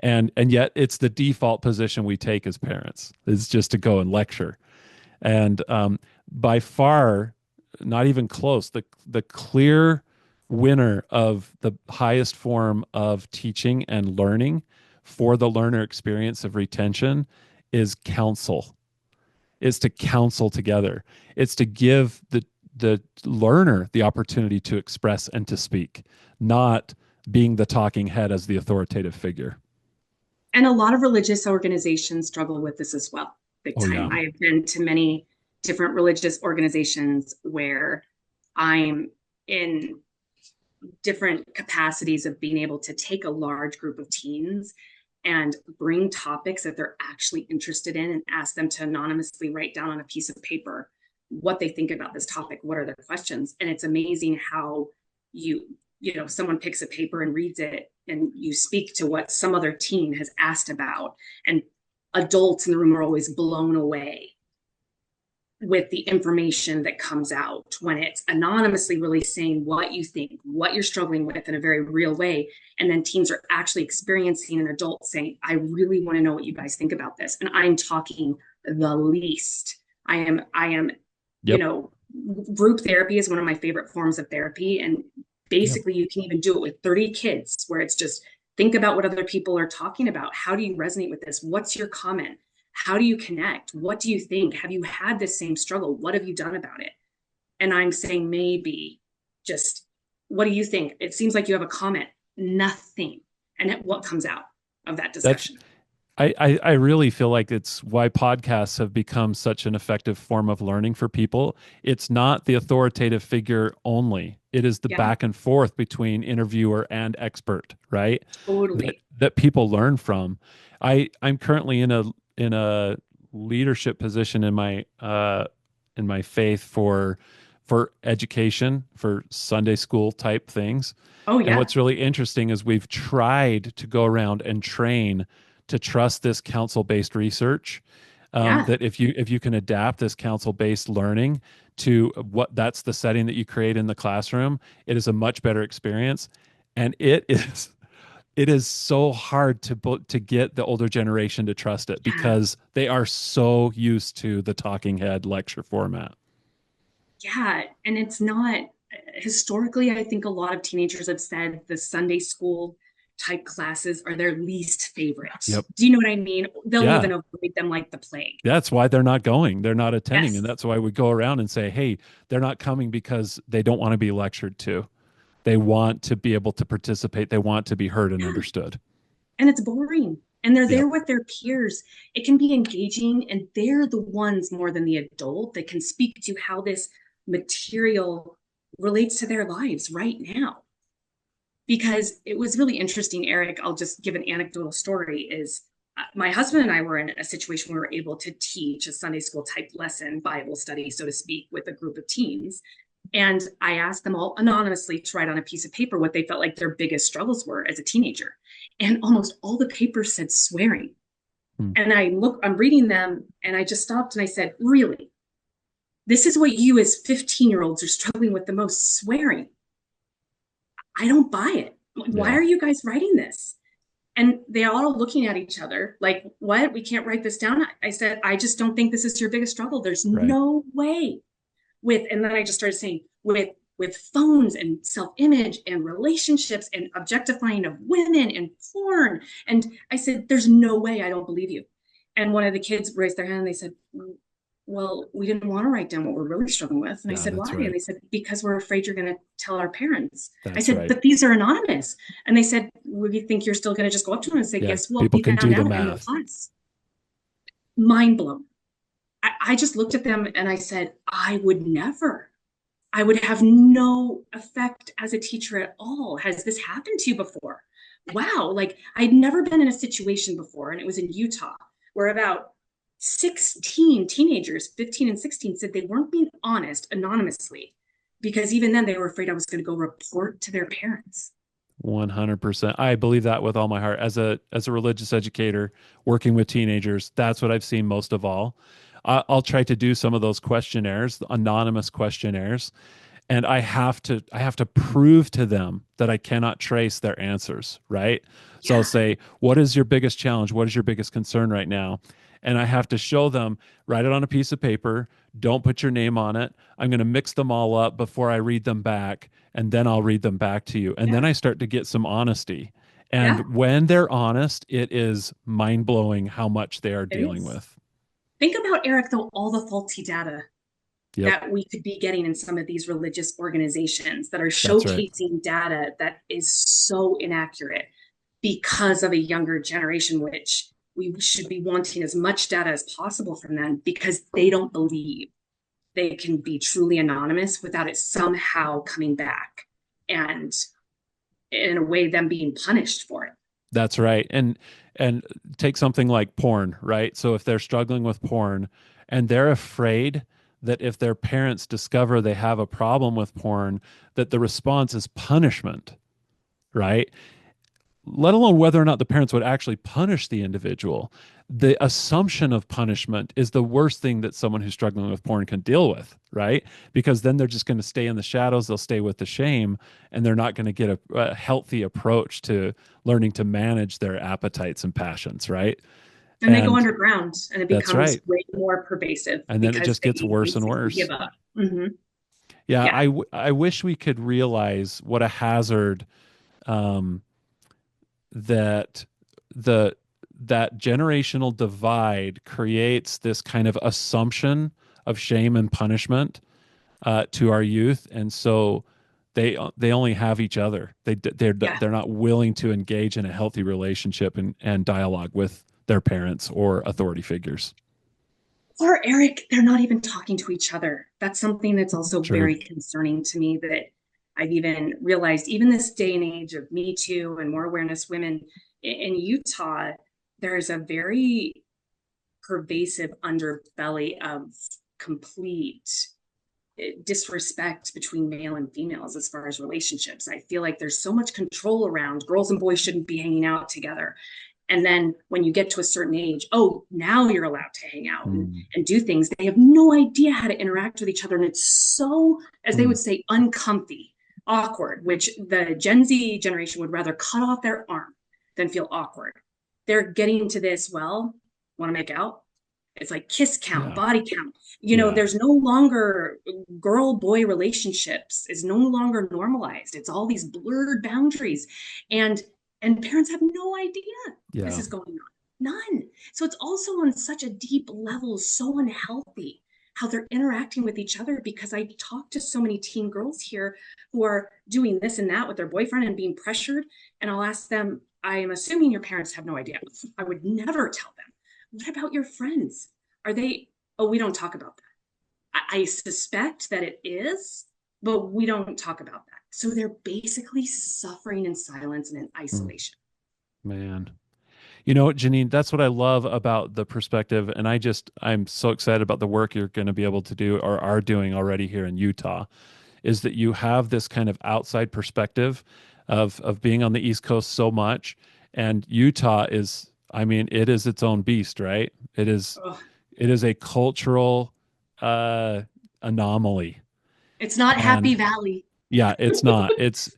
And yet it's the default position we take as parents is just to go and lecture. And by far, not even close, the clear winner of the highest form of teaching and learning for the learner experience of retention is counsel, is to counsel together. It's to give the learner the opportunity to express and to speak, not being the talking head as the authoritative figure. And a lot of religious organizations struggle with this as well, big Oh time. yeah. I've been to many different religious organizations where I'm in different capacities of being able to take a large group of teens and bring topics that they're actually interested in and ask them to anonymously write down on a piece of paper what they think about this topic, what are their questions. And it's amazing how someone picks a paper and reads it and you speak to what some other teen has asked about, and adults in the room are always blown away with the information that comes out when it's anonymously really saying what you think, what you're struggling with in a very real way. And then teens are actually experiencing an adult saying, I really want to know what you guys think about this. And I'm talking the least. I am, you Yep. know, group therapy is one of my favorite forms of therapy. And Yep. basically you can even do it with 30 kids where it's just think about what other people are talking about. How do you resonate with this? What's your comment? How do you connect? What do you think? Have you had this same struggle? What have you done about it? And I'm saying maybe just what do you think? It seems like you have a comment. Nothing. And what comes out of that That's discussion? I really feel like it's why podcasts have become such an effective form of learning for people. It's not the authoritative figure only. It is the Yeah, back and forth between interviewer and expert, right? That totally. that people learn from. I'm currently in a leadership position in my faith for education, for Sunday school type things. Oh, And yeah. what's really interesting is we've tried to go around and train to trust this council-based research. Yeah. That if you can adapt this council-based learning to what that's the setting that you create in the classroom, it is a much better experience. And it is so hard to get the older generation to trust it Yeah. because they are so used to the talking head lecture format. Yeah. And it's not historically, I think a lot of teenagers have said the Sunday school type classes are their least favorite. Yep. Do you know what I mean? They'll Yeah. even avoid them like the plague. That's why they're not going. They're not attending. And Yes. that's why we go around and say, hey, they're not coming because they don't want to be lectured to. They want to be able to participate. They want to be heard and Yeah. understood. And it's boring. And they're Yep. there with their peers. It can be engaging, and they're the ones more than the adult that can speak to how this material relates to their lives right now. Because it was really interesting, Eric. I'll just give an anecdotal story. Is my husband and I were in a situation where we were able to teach a Sunday school type lesson, Bible study, so to speak, with a group of teens. And I asked them all anonymously to write on a piece of paper what they felt like their biggest struggles were as a teenager. And almost all the papers said swearing. Hmm. And I'm reading them and I just stopped and I said, really? This is what you as 15-year-olds are struggling with the most, swearing. I don't buy it. Why Yeah. are you guys writing this? And they all looking at each other like, what? We can't write this down. I said, I just don't think this is your biggest struggle. There's Right. no way and then I just started saying with phones and self-image and relationships and objectifying of women and porn. And I said, there's no way, I don't believe you. And one of the kids raised their hand and they said, well, we didn't want to write down what we're really struggling with. And I Yeah, said, why? that's And right. they said, because we're afraid you're going to tell our parents. I That's said, right. but these are anonymous. And they said, well, you think you're still going to just go up to them and say, Yeah. guess what People we can found do the out in the math. class? Mind blown. I just looked at them and I said, I would never. I would have no effect as a teacher at all. Has this happened to you before? Wow. Like I'd never been in a situation before, and it was in Utah, where about 16 teenagers, 15 and 16, said they weren't being honest anonymously because even then they were afraid I was going to go report to their parents. 100%. I believe that with all my heart. As a religious educator working with teenagers, that's what I've seen most of all. I'll try to do some of those questionnaires, the anonymous questionnaires, and I have to prove to them that I cannot trace their answers, right? So I'll Yeah. say, "What is your biggest challenge? What is your biggest concern right now?" And I have to show them, write it on a piece of paper, don't put your name on it. I'm going to mix them all up before I read them back, and then I'll read them back to you. And then Yeah. I start to get some honesty. And Yeah. when they're honest, it is mind-blowing how much they are It dealing is. with. Think about, Eric, though, all the faulty data Yep, that we could be getting in some of these religious organizations that are that's right. showcasing data that is so inaccurate because of a younger generation, which we should be wanting as much data as possible from them because they don't believe they can be truly anonymous without it somehow coming back and in a way them being punished for it. That's right. And take something like porn, right? So if they're struggling with porn and they're afraid that if their parents discover they have a problem with porn, that the response is punishment, right? Let alone whether or not the parents would actually punish the individual. The assumption of punishment is the worst thing that someone who's struggling with porn can deal with, right? Because then they're just going to stay in the shadows, they'll stay with the shame, and they're not going to get a healthy approach to learning to manage their appetites and passions, right? And they go And underground and it that's becomes right. way more pervasive And then it because just gets they worse and basically worse. give up. Mm-hmm. Yeah, Yeah. I wish we could realize what a hazard um, that the that generational divide creates this kind of assumption of shame and punishment to our youth, and so they only have each other. Yeah. They're not willing to engage in a healthy relationship and dialogue with their parents or authority figures. Or Eric, they're not even talking to each other. That's something that's also True. very concerning to me that I've even realized, even this day and age of Me Too and more awareness women in Utah, there's a very pervasive underbelly of complete disrespect between male and females as far as relationships. I feel like there's so much control around girls and boys shouldn't be hanging out together. And then when you get to a certain age, oh, now you're allowed to hang out Mm, and do things. They have no idea how to interact with each other. And it's so, as they mm, would say, uncomfy, awkward, which the Gen Z generation would rather cut off their arm than feel awkward. They're getting to this, well, want to make out? It's like kiss count, yeah. body count. You know, Yeah. there's no longer girl boy relationships is no longer normalized. It's all these blurred boundaries. And parents have no idea this Yeah. is going on. None. So it's also on such a deep level, so unhealthy how they're interacting with each other because I talk to so many teen girls here who are doing this and that with their boyfriend and being pressured. And I'll ask them, I am assuming your parents have no idea. I would never tell them. What about your friends? Are they, oh, we don't talk about that. I suspect that it is, but we don't talk about that. So they're basically suffering in silence and in Mm, isolation. man. You know, Janine, that's what I love about the perspective. And I'm so excited about the work you're going to be able to do or are doing already here in Utah, is that you have this kind of outside perspective of being on the East Coast so much. And Utah is, I mean, it is its own beast, right? Oh, It is a cultural uh anomaly. it's not Happy And Valley. yeah, it's not. It's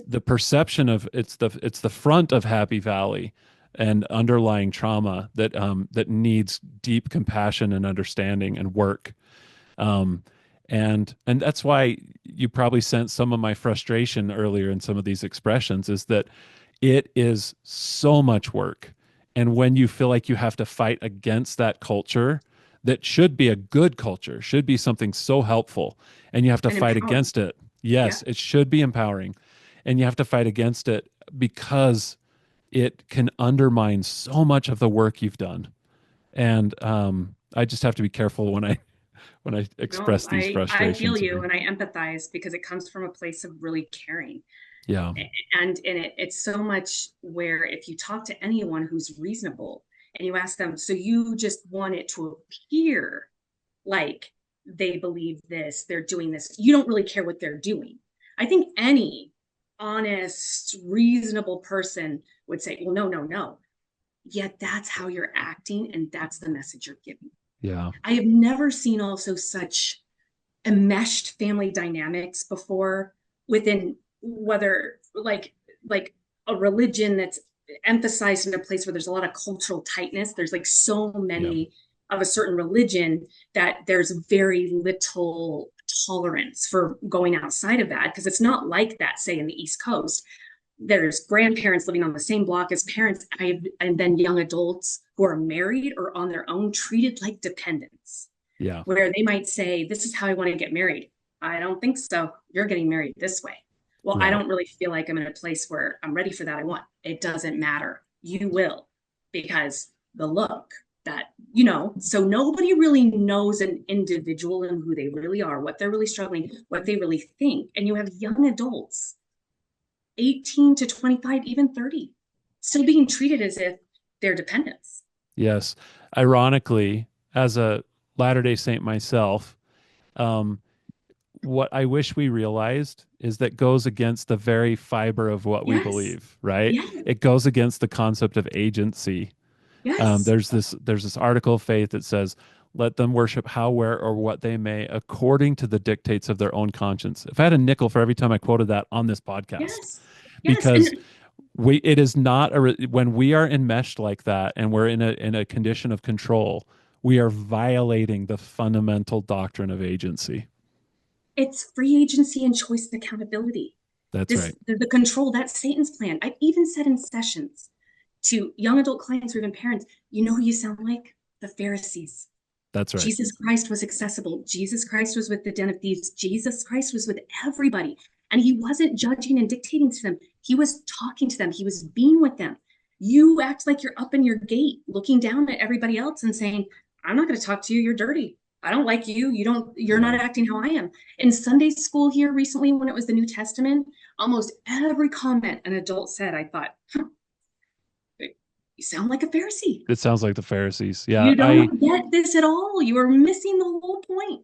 the perception of it's the front of Happy Valley and underlying trauma that needs deep compassion and understanding and work. Um, and that's why you probably sense some of my frustration earlier in some of these expressions is that it is so much work. And when you feel like you have to fight against that culture that should be a good culture, should be something so helpful, and you have to And fight empowering. against it. Yeah. Yes, it should be empowering. And you have to fight against it because it can undermine so much of the work you've done. And I just have to be careful when I No, express these I feel frustrations you here. and I empathize because it comes from a place of really caring. Yeah. It's so much where if you talk to anyone who's reasonable and you ask them, so you just want it to appear like they believe this, they're doing this, you don't really care what they're doing. I think any honest, reasonable person would say, well, no, no, no. Yet that's how you're acting and that's the message you're giving. Yeah. I have never seen also such enmeshed family dynamics before within whether like a religion that's emphasized in a place where there's a lot of cultural tightness. There's like so Yeah. many of a certain religion that there's very little tolerance for going outside of that because it's not like that, say, in the East Coast. There's grandparents living on the same block as parents, and then young adults who are married or on their own treated like dependents Yeah. where they might say, this is how I want to get married. I don't think so. You're getting married this way. Well, I Right. don't really feel like I'm in a place where I'm ready for that. I want it doesn't matter. You will, because the look that, so nobody really knows an individual and who they really are, what they're really struggling, what they really think. And you have young adults, 18 to 25, even 30, still being treated as if they're dependents. Yes. Ironically, as a Latter-day Saint myself, um, what I wish we realized is that goes against the very fiber of what we Yes. believe, right? Yes. It goes against the concept of agency. Yes. There's this article of faith that says, "Let them worship how, where, or what they may, according to the dictates of their own conscience." If I had a nickel for every time I quoted that on this podcast, Yes. Yes. because And it is not when we are enmeshed like that and we're in a condition of control, we are violating the fundamental doctrine of agency. it's free agency and choice and accountability. That's This right. the control, that's Satan's plan. I've even said in sessions to young adult clients or even parents, you know who you sound like? The Pharisees. That's right. Jesus Christ was accessible. Jesus Christ was with the den of thieves. Jesus Christ was with everybody. And he wasn't judging and dictating to them. He was talking to them. He was being with them. You act like you're up in your gate, looking down at everybody else and saying, I'm not going to talk to you. You're dirty. I don't like you. You're not Yeah. acting how I am. In Sunday school here recently, when it was the New Testament, almost every comment an adult said, I thought, huh, you sound like a Pharisee. It sounds like the Pharisees. Yeah, You don't get this at all. You are missing the whole point.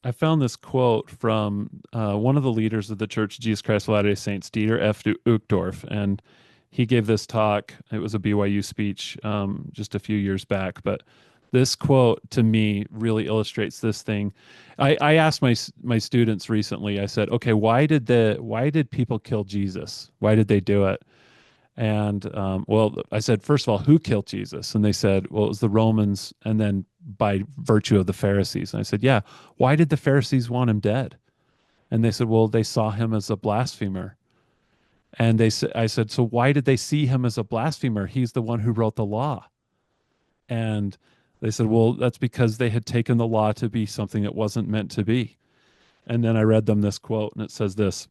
I found this quote from one of the leaders of the Church of Jesus Christ of Latter-day Saints, Dieter F. Uchtdorf, and he gave this talk. It was a BYU speech just a few years back, but this quote to me really illustrates this thing. I asked my students recently. I said, "Okay, why did people kill Jesus? Why did they do it?" And well, I said, first of all, who killed Jesus? And they said, well, it was the Romans, and then by virtue of the Pharisees. And I said, yeah, why did the Pharisees want him dead? And they said, well, they saw him as a blasphemer. And I said, so why did they see him as a blasphemer? He's the one who wrote the law. And they said, well, that's because they had taken the law to be something it wasn't meant to be. And then I read them this quote, and it says this: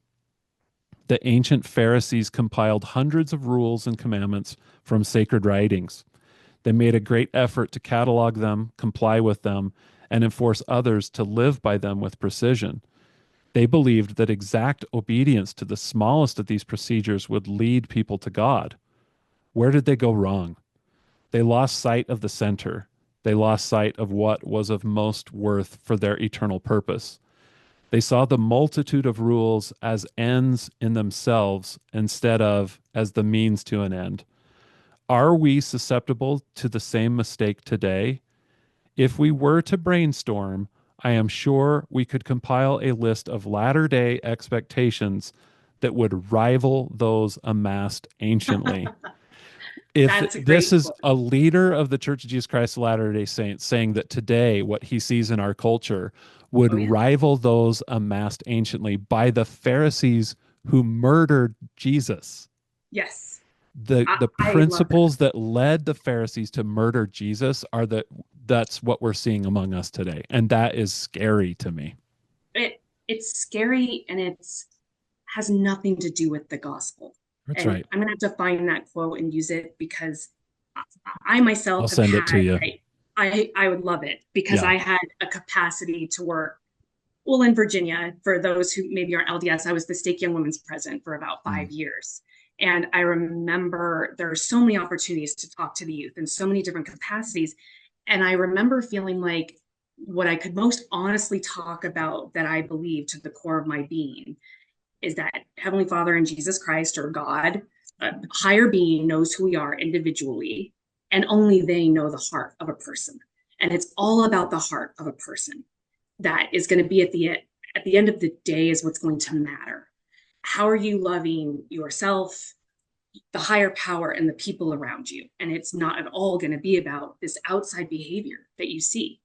the ancient Pharisees compiled hundreds of rules and commandments from sacred writings. They made a great effort to catalog them, comply with them, and enforce others to live by them with precision. They believed that exact obedience to the smallest of these procedures would lead people to God. Where did they go wrong? They lost sight of the center. They lost sight of what was of most worth for their eternal purpose. They saw the multitude of rules as ends in themselves instead of as the means to an end. Are we susceptible to the same mistake today? If we were to brainstorm, I am sure we could compile a list of latter day expectations that would rival those amassed anciently. If That's a this great is quote. a leader of the Church of Jesus Christ of Latter-day Saints saying that today what he sees in our culture would Oh, yeah. rival those amassed anciently by the Pharisees who murdered Jesus. Yes. The I love that. principles that led the Pharisees to murder Jesus that's what we're seeing among us today. And that is scary to me. It's scary and it's has nothing to do with the gospel. That's And right. I'm gonna have to find that quote and use it because I myself I'll have send it to had you. I would love it because Yeah. I had a capacity to work. Well, in Virginia, for those who maybe aren't LDS, I was the stake young women's president for about Mm. 5 years. And I remember there are so many opportunities to talk to the youth in so many different capacities. And I remember feeling like what I could most honestly talk about that I believe to the core of my being is that Heavenly Father and Jesus Christ or God, a higher being, knows who we are individually, and only they know the heart of a person. And it's all about the heart of a person that is going to be at the end of the day is what's going to matter. How are you loving yourself, the higher power, and the people around you? And it's not at all going to be about this outside behavior that you see.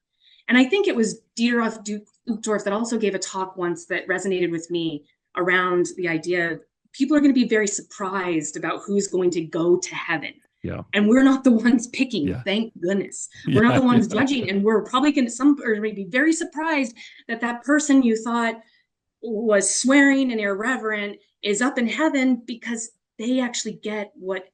And I think it was Dieter Uchtdorf that also gave a talk once that resonated with me around the idea people are going to be very surprised about who's going to go to heaven. Yeah. And we're not the ones picking, Yeah. thank goodness. We're not Yeah. the ones Yeah. judging. And we're probably going to, some are maybe very surprised that that person you thought was swearing and irreverent is up in heaven because they actually get what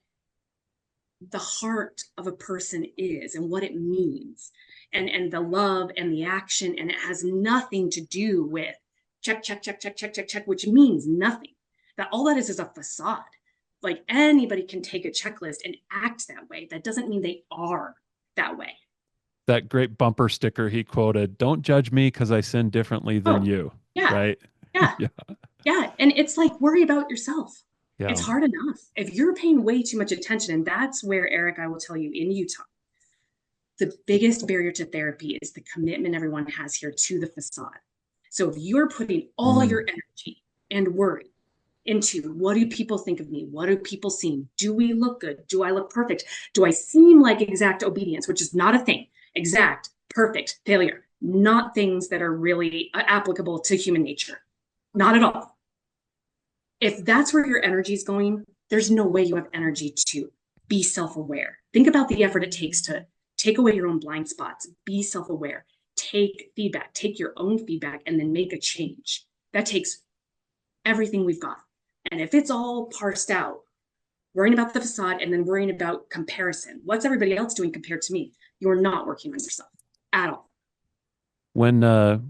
the heart of a person is and what it means and the love and the action, and it has nothing to do with check, which means nothing. That all that is a facade. Like anybody can take a checklist and act that way. That doesn't mean they are that way. That great bumper sticker he quoted, "Don't judge me because I sin differently than Oh, you." yeah, Right? yeah, Yeah. yeah. And it's like, worry about yourself. It's Yeah. hard enough. If you're paying way too much attention, and that's where, Eric, I will tell you, in Utah, the biggest barrier to therapy is the commitment everyone has here to the facade. So if you're putting all Mm. your energy and worry into what do people think of me? What do people see? Do we look good? Do I look perfect? Do I seem like exact obedience, which is not a thing? Exact, perfect, failure, not things that are really applicable to human nature. Not at all. If that's where your energy is going, there's no way you have energy to be self aware. Think about the effort it takes to take away your own blind spots, be self aware, take feedback, take your own feedback, and then make a change. That takes everything we've got. And if it's all parsed out, worrying about the facade and then worrying about comparison, what's everybody else doing compared to me? You're not working on yourself at all. When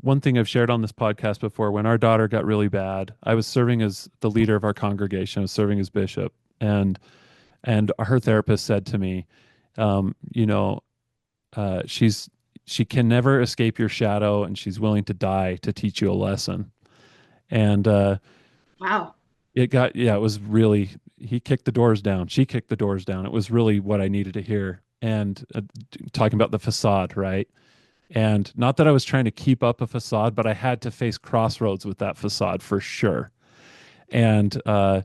one thing I've shared on this podcast before, when our daughter got really bad, I was serving as the leader of our congregation. I was serving as bishop, and her therapist said to me, you know, she's she can never escape your shadow, and she's willing to die to teach you a lesson. And Wow. it got yeah, it was really he kicked the doors down. She kicked the doors down. It was really what I needed to hear. And talking about the facade, right? And not that I was trying to keep up a facade, but I had to face crossroads with that facade for sure. And I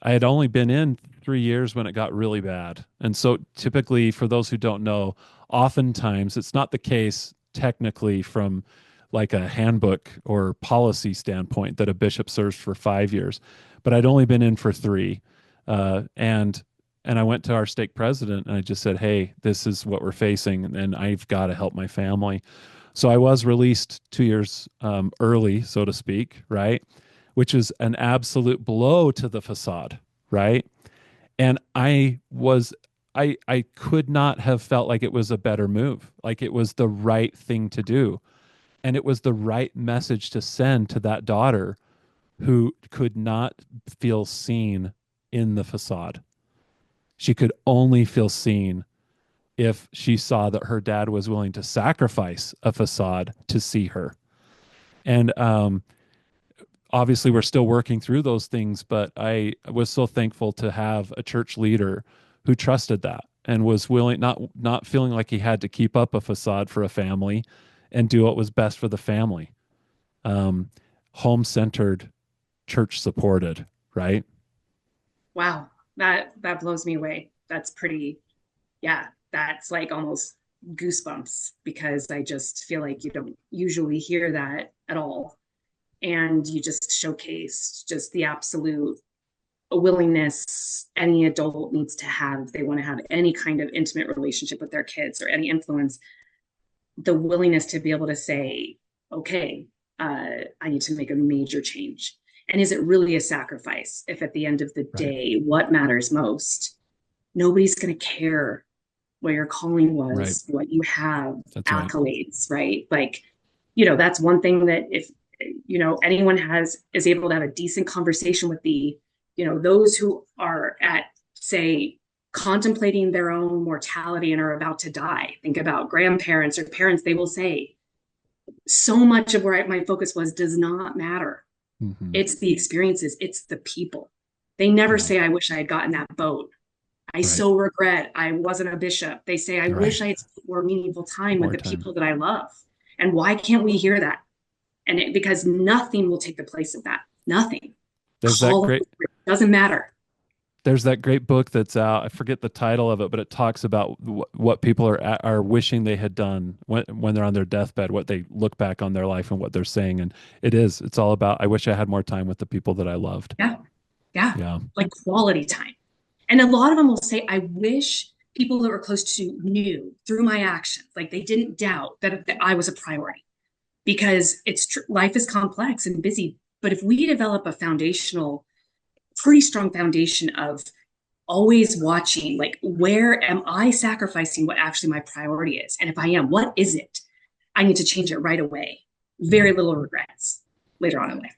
had only been in 3 years when it got really bad. And so, typically, for those who don't know, oftentimes it's not the case technically from like a handbook or policy standpoint that a bishop serves for 5 years, but I'd only been in for three. And I went to our stake president and I just said, "Hey, this is what we're facing, and I've got to help my family." So I was released 2 years early, so to speak, right? Which is an absolute blow to the facade, right? And I could not have felt like it was a better move. Like it was the right thing to do. And it was the right message to send to that daughter who could not feel seen in the facade. She could only feel seen if she saw that her dad was willing to sacrifice a facade to see her. And obviously we're still working through those things, but I was so thankful to have a church leader who trusted that and was willing, not feeling like he had to keep up a facade for a family and do what was best for the family. um, Home centered, church supported, right? Wow. That blows me away. That's pretty, yeah, that's like almost goosebumps because I just feel like you don't usually hear that at all. And you just showcase just the absolute willingness any adult needs to have if they want to have any kind of intimate relationship with their kids or any influence, the willingness to be able to say, okay, I need to make a major change. And is it really a sacrifice if at the end of the Right. day, what matters most? Nobody's going to care what your calling Right. was, what you have, That's right. accolades, right? Like, that's one thing that if, anyone is able to have a decent conversation with those who are at, say, contemplating their own mortality and are about to die. Think about grandparents or parents, they will say, so much of where my focus was does not matter. Hmm. It's the experiences, it's the people. They never Yeah. say, I wish I had gotten that boat. I Right. so regret I wasn't a bishop. They say, I Right. wish I had spent more meaningful time with More the time. people that I love. And why can't we hear that? Because nothing will take the place of that. Nothing. There's that Call great it doesn't matter. there's that great book that's out. I forget the title of it, but it talks about what people are wishing they had done when they're on their deathbed, what they look back on their life and what they're saying. And it's all about, I wish I had more time with the people that I loved. Yeah. Yeah. Yeah. Like quality time. And a lot of them will say, I wish people that were close to knew through my actions, like they didn't doubt that I was a priority, because life is complex and busy. But if we develop a pretty strong foundation of always watching, like, where am I sacrificing what actually my priority is? And if I am, what is it? I need to change it right away. Yeah. Very little regrets later on in life.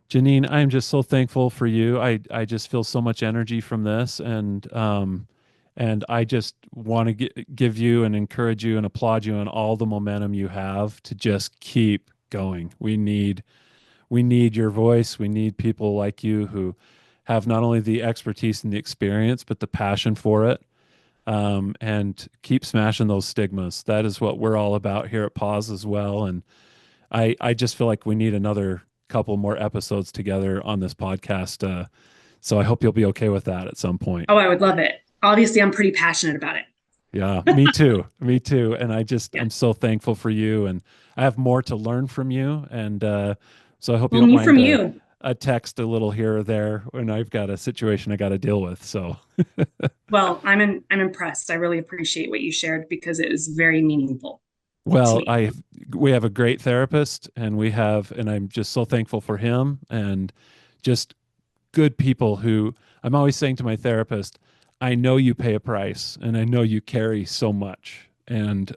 Janene, I'm just so thankful for you. I just feel so much energy from this, and I just want to give you and encourage you and applaud you on all the momentum you have to just keep going. We need your voice. We need people like you who have not only the expertise and the experience, but the passion for it. And keep smashing those stigmas. That is what we're all about here at Pause as well. And I just feel like we need another couple more episodes together on this podcast. So I hope you'll be okay with that at some point. Oh, I would love it. Obviously, I'm pretty passionate about it. Yeah, me too. Me too. And Yeah. I'm so thankful for you. And I have more to learn from you. And so I hope you Well, don't me mind from you. a text a little here or there when I've got a situation I got to deal with. So, Well, I'm impressed. I really appreciate what you shared because it is very meaningful to well, me. we have a great therapist and I'm just so thankful for him and just good people who I'm always saying to my therapist, I know you pay a price and I know you carry so much. And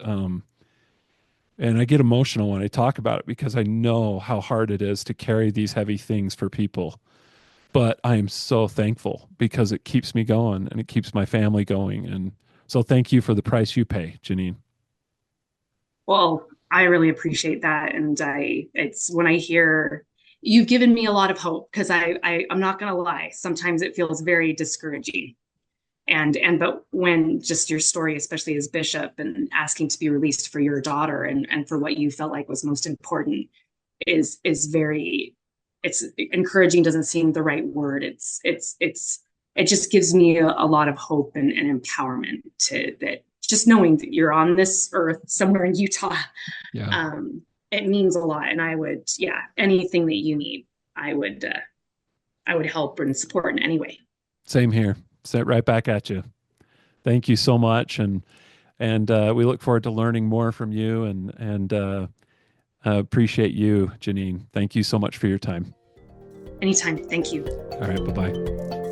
I get emotional when I talk about it because I know how hard it is to carry these heavy things for people. But I am so thankful because it keeps me going and it keeps my family going. And so thank you for the price you pay, Janene. Well, I really appreciate that. And it's when I hear you've given me a lot of hope, because I'm not going to lie. Sometimes it feels very discouraging. But when just your story, especially as bishop and asking to be released for your daughter and for what you felt like was most important is very, it's encouraging, doesn't seem the right word. It just gives me a lot of hope and empowerment to that, just knowing that you're on this earth somewhere in Utah. Yeah. It means a lot. And I would, yeah, anything that you need, I would help and support in any way. Same here. Set right back at you. Thank you so much. And we look forward to learning more from you and appreciate you, Janene. Thank you so much for your time. Anytime. Thank you. All right. Bye bye.